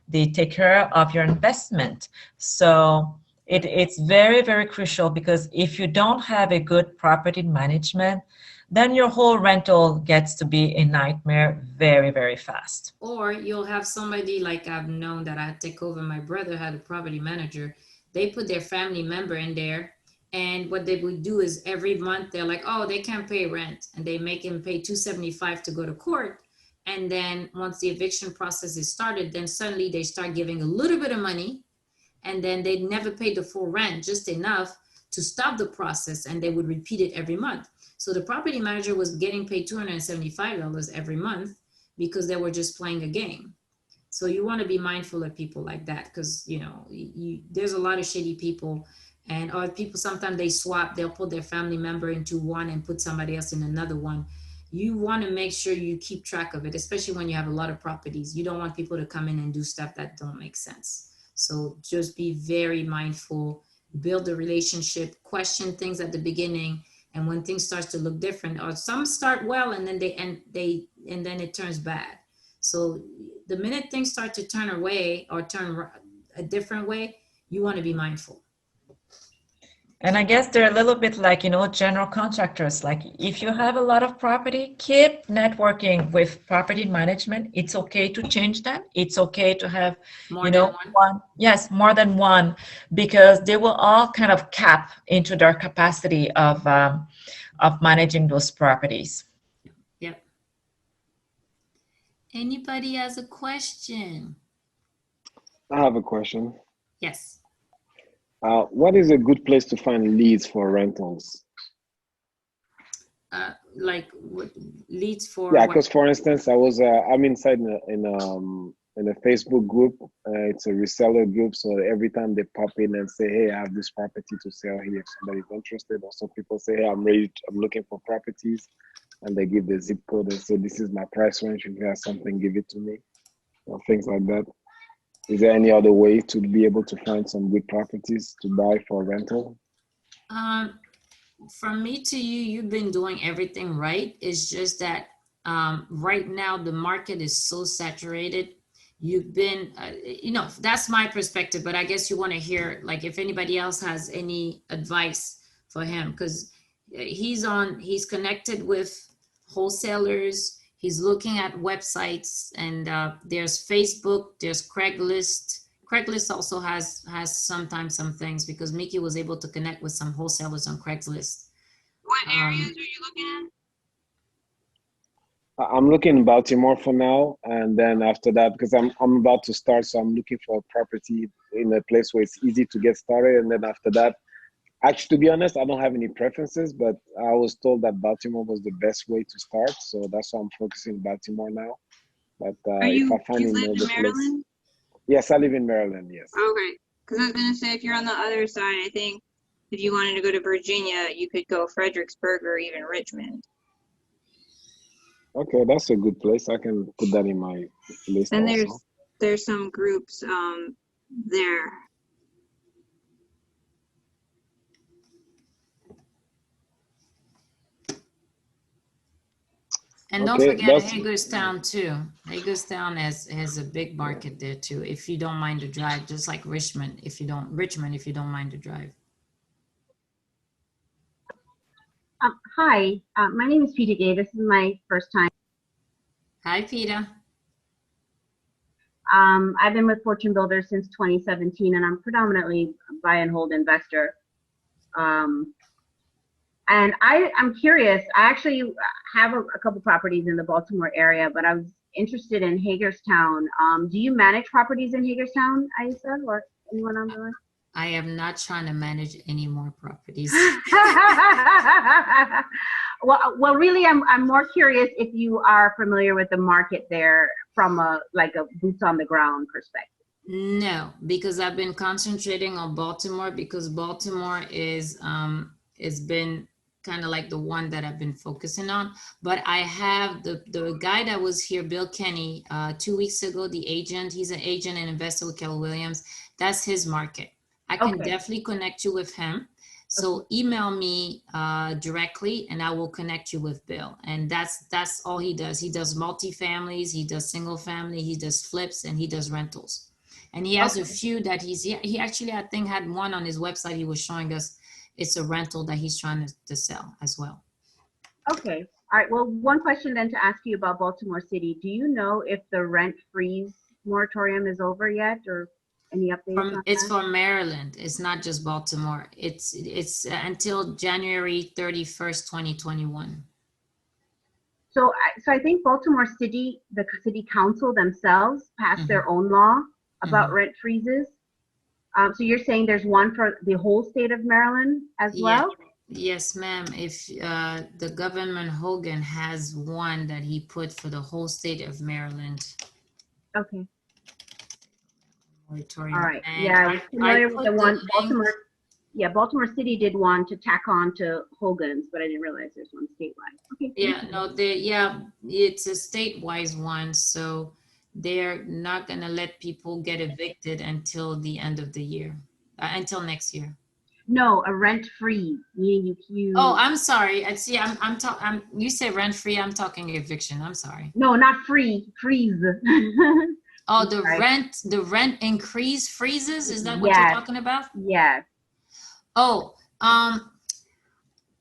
they take care of your investment. So it's very, very crucial because if you don't have a good property management, then your whole rental gets to be a nightmare very, very fast. Or you'll have somebody like I've known that I take over. My brother had a property manager. They put their family member in there. And what they would do is every month they're like, oh, they can't pay rent. And they make him pay $275 to go to court. And then once the eviction process is started, then suddenly they start giving a little bit of money. And then they never paid the full rent, just enough to stop the process. And they would repeat it every month. So the property manager was getting paid $275 every month because they were just playing a game. So you want to be mindful of people like that, because there's a lot of shady people, and or people sometimes they swap, they'll put their family member into one and put somebody else in another one. You want to make sure you keep track of it, especially when you have a lot of properties. You don't want people to come in and do stuff that don't make sense. So just be very mindful, build a relationship, question things at the beginning. And when things start to look different, or some start well and then and then it turns bad. So the minute things start to turn away or turn a different way, you want to be mindful. And I guess they're a little bit like, general contractors. Like if you have a lot of property, keep networking with property management. It's okay to change them. It's okay to have, More than one. Yes, more than one, because they will all kind of cap into their capacity of managing those properties. Yep. Anybody has a question? I have a question. Yes. What is a good place to find leads for rentals? Like what leads for? Yeah, what? because for instance, I'm inside in a Facebook group. It's a reseller group, so every time they pop in and say, "Hey, I have this property to sell here. If somebody's interested," or some people say, "Hey, I'm looking for properties," and they give the zip code and say, "This is my price range. If you have something, give it to me," or things like that. Is there any other way to be able to find some good properties to buy for rental? From me to you, you've been doing everything right. It's just that right now the market is so saturated. You've been, that's my perspective, but I guess you want to hear, like, if anybody else has any advice for him, because he's connected with wholesalers. He's looking at websites, and there's Facebook, there's Craigslist. Craigslist also has sometimes some things, because Mickey was able to connect with some wholesalers on Craigslist. What areas are you looking at? I'm looking in Baltimore for now, and then after that, because I'm about to start, so I'm looking for a property in a place where it's easy to get started, and then after that, actually, to be honest, I don't have any preferences, but I was told that Baltimore was the best way to start, so that's why I'm focusing Baltimore now. But if I find another place, yes, I live in Maryland. Yes. Okay, because I was gonna say, if you're on the other side, I think if you wanted to go to Virginia, you could go Fredericksburg or even Richmond. Okay, that's a good place. I can put that in my list. And also. there's some groups there. And don't forget Hagerstown too. Hagerstown has a big market there too, if you don't mind to drive, just like Richmond, if you don't mind to drive. Hi, my name is Peter Gay. This is my first time. Hi, Peter. I've been with Fortune Builders since 2017, and I'm predominantly a buy and hold investor. And I'm curious, I actually have a couple properties in the Baltimore area, but I was interested in Hagerstown. Do you manage properties in Hagerstown, Aisa, or anyone on the line? I am not trying to manage any more properties. Well, really, I'm more curious if you are familiar with the market there from a boots on the ground perspective. No, because I've been concentrating on Baltimore, because Baltimore is it's been kind of like the one that I've been focusing on. But I have the guy that was here, Bill Kenny, 2 weeks ago, the agent. He's an agent and investor with Keller Williams. That's his market. I can definitely connect you with him. So email me directly, and I will connect you with Bill. And that's all he does. He does multifamilies, he does single family, he does flips, and he does rentals. And he has a few that he actually, I think, had one on his website he was showing us. It's a rental that he's trying to sell as well. Okay. All right. Well, one question then to ask you about Baltimore City. Do you know if the rent freeze moratorium is over yet, or any updates on It's that? for Maryland. It's not just Baltimore. It's until January 31st, 2021. So, I think Baltimore City, the city council themselves passed their own law about rent freezes. So you're saying there's one for the whole state of Maryland as well? Yes, ma'am. If the Governor Hogan has one that he put for the whole state of Maryland. Okay. Moratorium. All right. And Yeah, I was familiar with the one link. Baltimore. Yeah, Baltimore City did one to tack on to Hogan's, but I didn't realize there's one statewide. Okay. Yeah, no, it's a statewide one, so they're not gonna let people get evicted until the end of the year, until next year. No, a rent free, meaning you. Oh, I'm sorry. I see. You say rent free. I'm talking eviction. I'm sorry. No, not free. Freeze. Oh, the Right. rent increase freezes. Is that what Yes. you're talking about? Yes. Oh,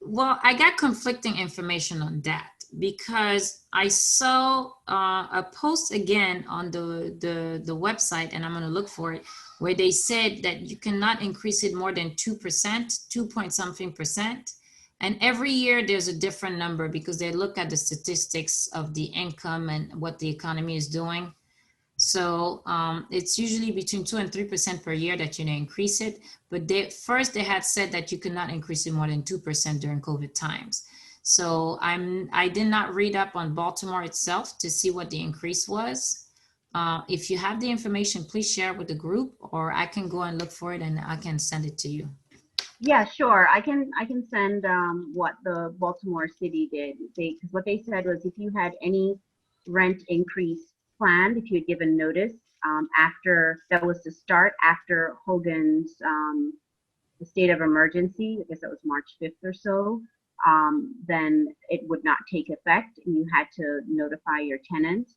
well, I got conflicting information on that because I saw a post again on the website, and I'm going to look for it, where they said that you cannot increase it more than 2%, 2 point something percent. And every year there's a different number because they look at the statistics of the income and what the economy is doing. So it's usually between 2 and 3% per year that you increase it. But they had said that you could not increase it more than 2% during COVID times. So I did not read up on Baltimore itself to see what the increase was. If you have the information, please share it with the group, or I can go and look for it and I can send it to you. Yeah, sure. I can send what the Baltimore City did. Because what they said was if you had any rent increase planned, if you had given notice after, that was to start after Hogan's the state of emergency, I guess that was March 5th or so, then it would not take effect, and you had to notify your tenant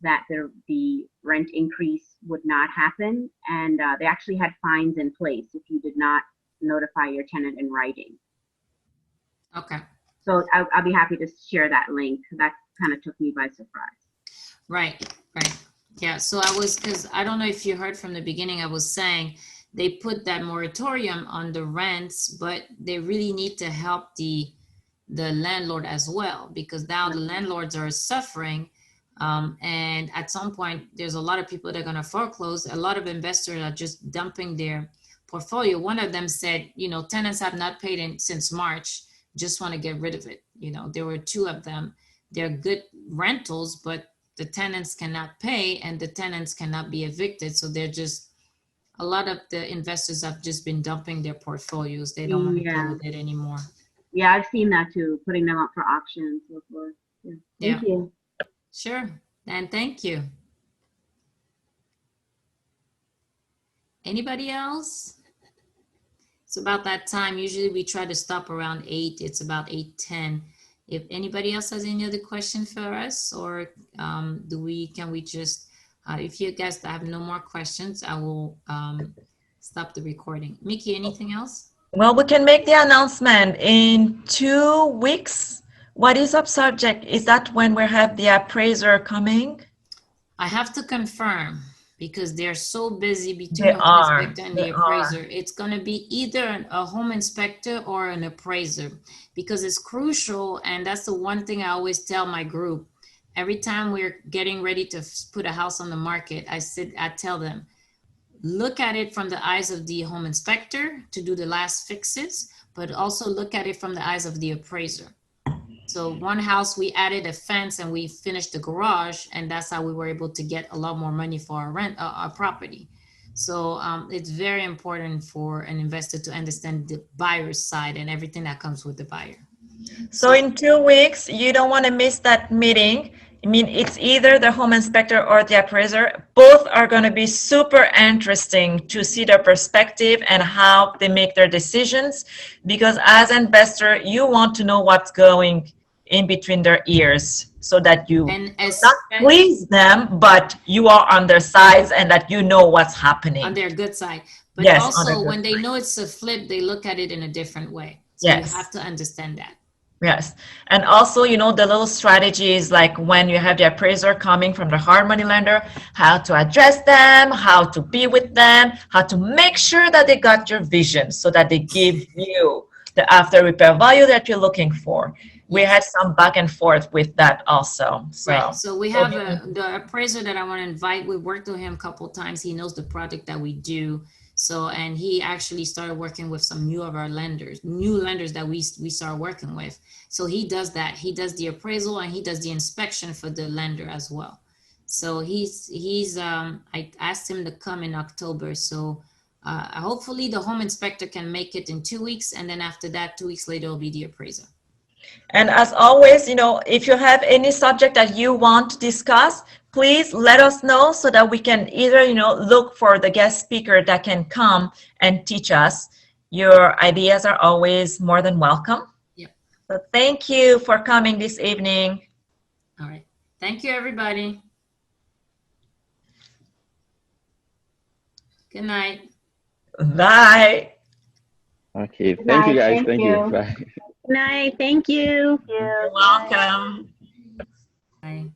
that the rent increase would not happen, and they actually had fines in place if you did not notify your tenant in writing. Okay. So I'll be happy to share that link. That kind of took me by surprise. Right. Yeah, so because I don't know if you heard from the beginning, I was saying they put that moratorium on the rents, but they really need to help the landlord as well, because now the landlords are suffering. And at some point, there's a lot of people that are going to foreclose. A lot of investors are just dumping their portfolio. One of them said, tenants have not paid since March, just want to get rid of it. There were 2 of them. They're good rentals, but the tenants cannot pay and the tenants cannot be evicted. So a lot of the investors have just been dumping their portfolios. They don't want to deal with it anymore. Yeah, I've seen that too, putting them up for auction and so forth. Yeah. Thank you. Sure. And thank you. Anybody else? It's about that time. Usually we try to stop around 8. It's about 8:10. If anybody else has any other question for us, or can we just, if you guys have no more questions, I will stop the recording. Mickey, anything else? Well, we can make the announcement in 2 weeks. What is up subject? Is that when we have the appraiser coming? I have to confirm because they're so busy between the home inspector and the appraiser. It's going to be either a home inspector or an appraiser, because it's crucial. And that's the one thing I always tell my group. Every time we're getting ready to put a house on the market, I tell them, look at it from the eyes of the home inspector to do the last fixes, but also look at it from the eyes of the appraiser. So one house, we added a fence and we finished the garage, and that's how we were able to get a lot more money for our property. So it's very important for an investor to understand the buyer's side and everything that comes with the buyer. So in 2 weeks, you don't want to miss that meeting. I mean, it's either the home inspector or the appraiser. Both are going to be super interesting to see their perspective and how they make their decisions, because as an investor, you want to know what's going in between their ears so that you not please them, but you are on their sides and that you know what's happening. On their good side. But yes, also when they know it's a flip, they look at it in a different way. So you have to understand that. Yes. And also, you know, the little strategies like when you have the appraiser coming from the hard money lender, how to address them, how to be with them, how to make sure that they got your vision so that they give you the after repair value that you're looking for. We Yes. had some back and forth with that also. So, Right. So we have the appraiser that I want to invite. We worked with him a couple of times. He knows the product that we do. So, and he actually started working with some new lenders that we started working with. So he does that. He does the appraisal and he does the inspection for the lender as well. So I asked him to come in October. So hopefully the home inspector can make it in 2 weeks. And then after that, 2 weeks later, will be the appraiser. and as always, you know, if you have any subject that you want to discuss, please let us know so that we can either, you know, look for the guest speaker that can come and teach us. Your ideas are always more than welcome. Yep. So thank you for coming this evening. All right. Thank you, everybody. Good night. Bye. Okay. Thank you, guys. Thank Thank you. you. Bye. Good night. Thank you. You're welcome. Bye.